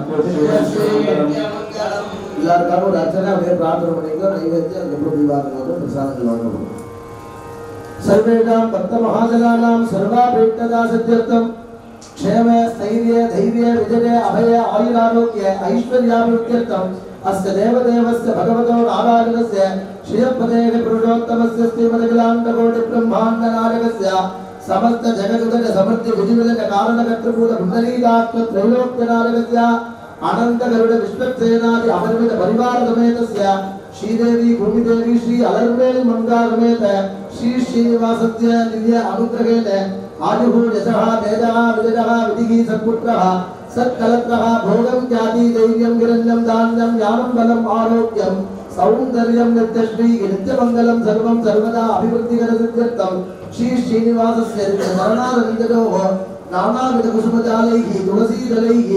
எல்லாருக்காகவும் ரச்சனை அப்படியே பிரார்த்தனை பண்ணிக்கலாம் நைவேத்தியம் ரொம்ப தீபாவளி பிரசாதங்கள் வாங்கணும் सर्वेषां भक्तमहाजनानां सर्वाभीष्टदा सिद्ध्यर्थं क्षेम स्थैर्य धैर्य विजय अभय आयुरारोग्य ऐश्वर्याभिवृद्ध्यर्थं अस्य देवदेवस्य भगवतो नारायणस्य श्रियपदेः पुरुषोत्तमस्य श्रीमदखिलाण्डकोटि ब्रह्माण्ड नायकस्य समस्त जगदुदय समृद्धि विधिविदय कारणकर्तृभूत पुण्डरीकात्म त्रैलोक्य नायकस्य अनंत गरुड विश्वक्सेनादि अपरिमित परिवार समेतस्य श्रीदेवी भूमिदेवी श्री अलर्वेल मंगा समेत श्री श्रीनिवासस्य दिव्य अनुग्रहेण आयुः यशः तेजः विजयः विधिः सत्पुत्रः सत्कलत्रः भोगं ज्ञाति दैर्यं गिरण्यं धान्यं ज्ञानं बलं आरोग्यं सौन्दर्यं नित्यश्री नित्यमङ्गलं सर्वं सर्वदा अभिवृद्धिकरसिद्ध्यर्थं श्री श्रीनिवासस्य चरणारविन्दयोः नानाविध कुसुमजालैः तुलसीदलैः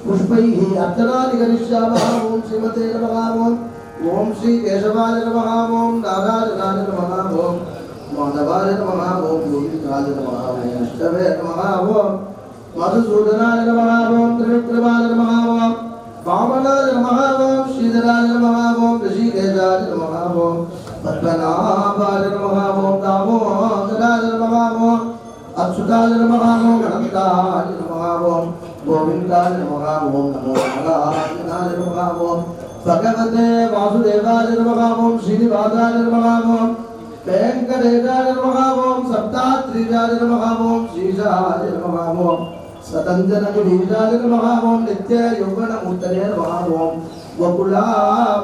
पुष्पैः अर्चनानि करिष्यामः ॐ श्रीमते नमः ओम श्री केशवाय नमः ओम नारायणाय नमः ओम माधवाय नमः ओम गोविंदाय नमः ओम विष्णवे नमः ओम मधुसूदनाय नमः ओम त्रिविक्रमाय नमः ओम वामनाय नमः ओम श्रीधराय नमः ओम ऋषिकेशाय नमः ओम पद्मनाभाय नमः ओम दामोदराय नमः ओम अच्युताय नमः ओम अनंताय नमः ओम गोविंदाय नमः ओम नमो नारायणाय नमः ओम भगवते वासुदेवाय नमः ओम श्रीनिवासाय नमः ओम वेंकटेशाय नमः ओम सप्तात्रिजाय नमः ओम श्रीशाय नमः ओम सतंजन गिरीशाय नमः ओम नित्य यौवन मूर्तये नमः ओम वकुला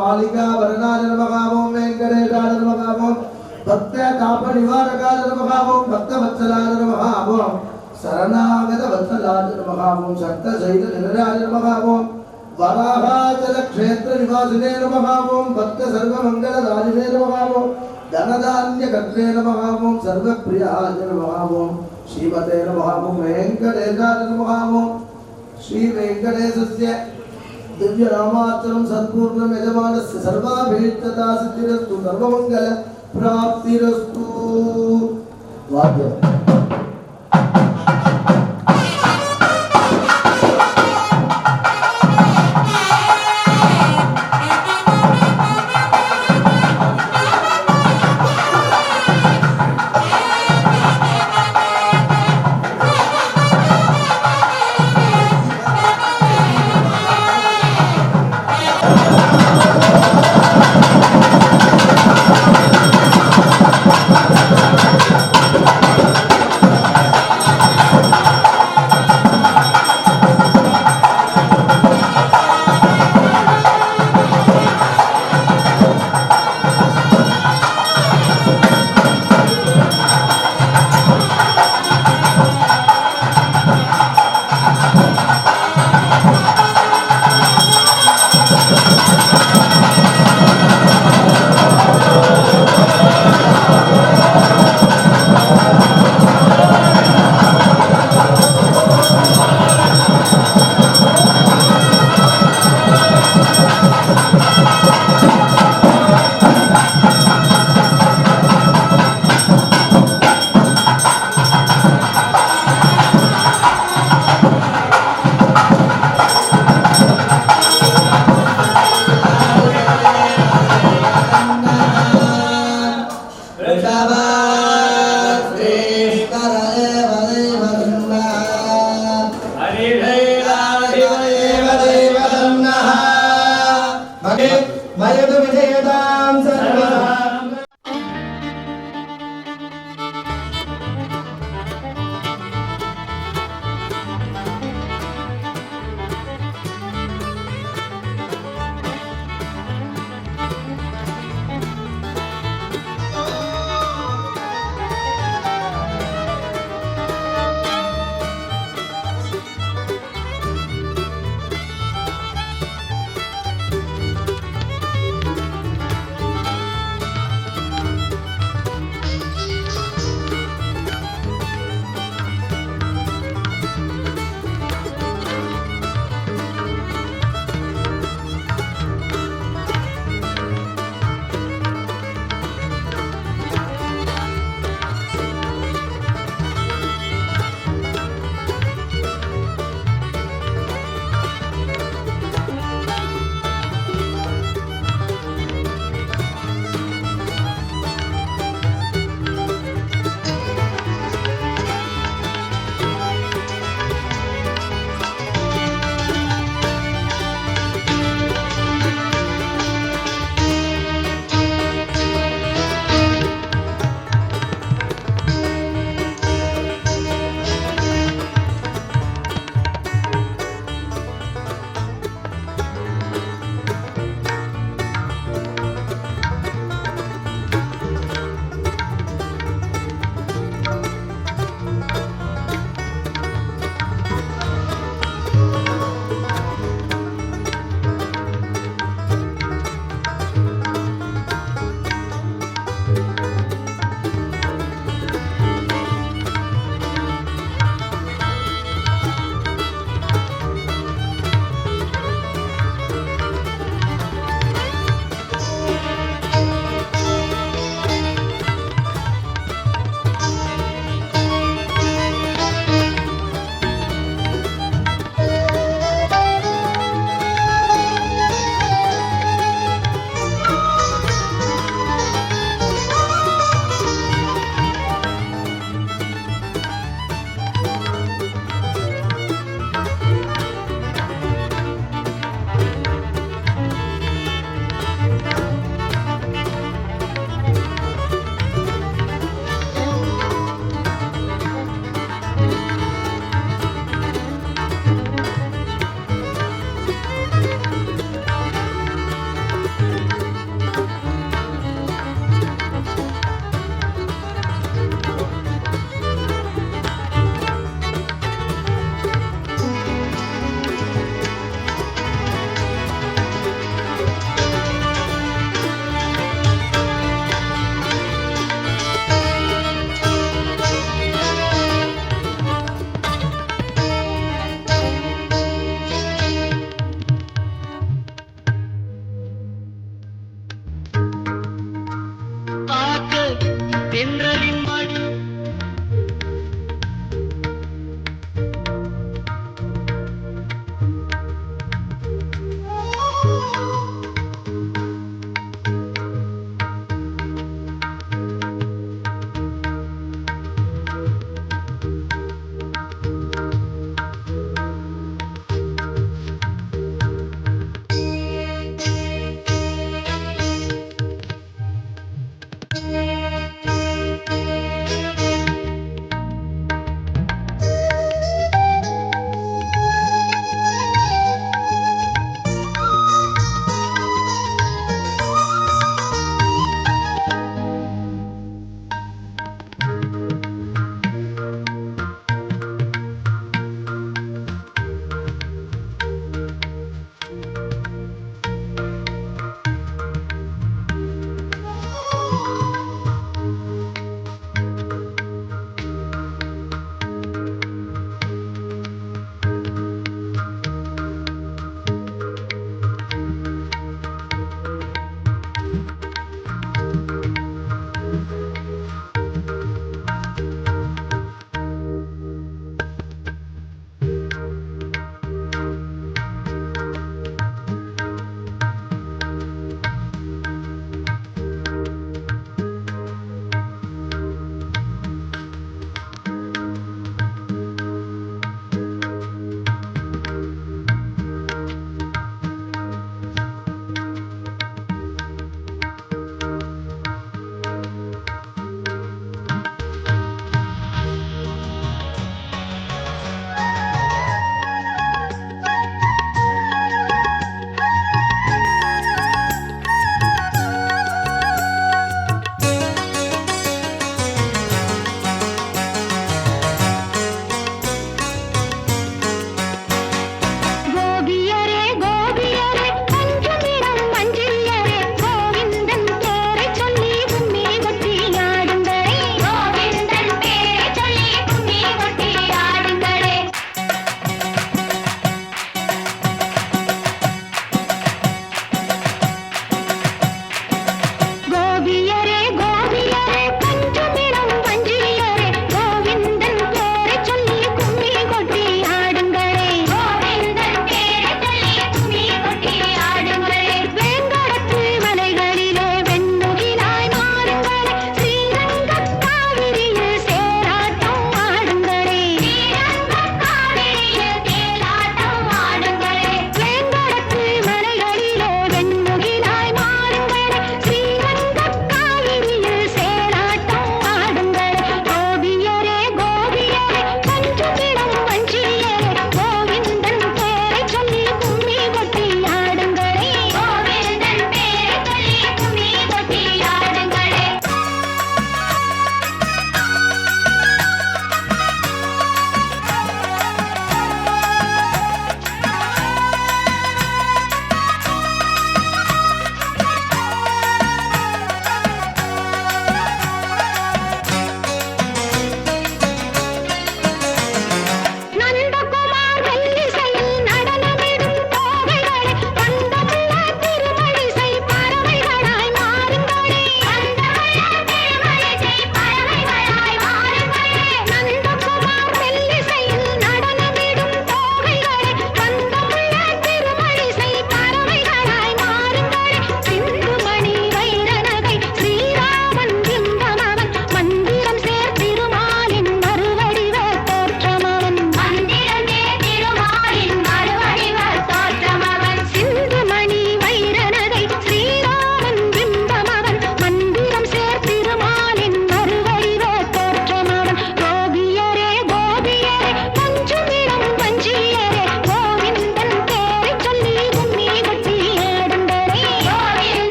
मालिका वरनाय नमः ओम वेंकटेशाय नमः ओम भक्त ताप निवारकाय नमः ओम भक्त वत्सलाय नमः ओम शरणागत वत्सलाय नमः ओम शक्त शैल निलयाय नमः ओम वराहाचल क्षेत्र निवासिने नमः ओम भक्त सर्वमंगलदायिने नमः ओम धनधान्य कर्त्रे नमः ओम सर्वप्रियाय नमः ओम श्रीमते नमः ओम वेंकटेशाय नमः ओम श्री वेंकटेशस्य दिव्य नामार्चनं संपूर्णं यजमानस्य सर्वाभीष्टदा सिद्धिरस्तु सर्वमंगल प्राप्तिरस्तु वाद्य वयतु विजयतां सर्वदा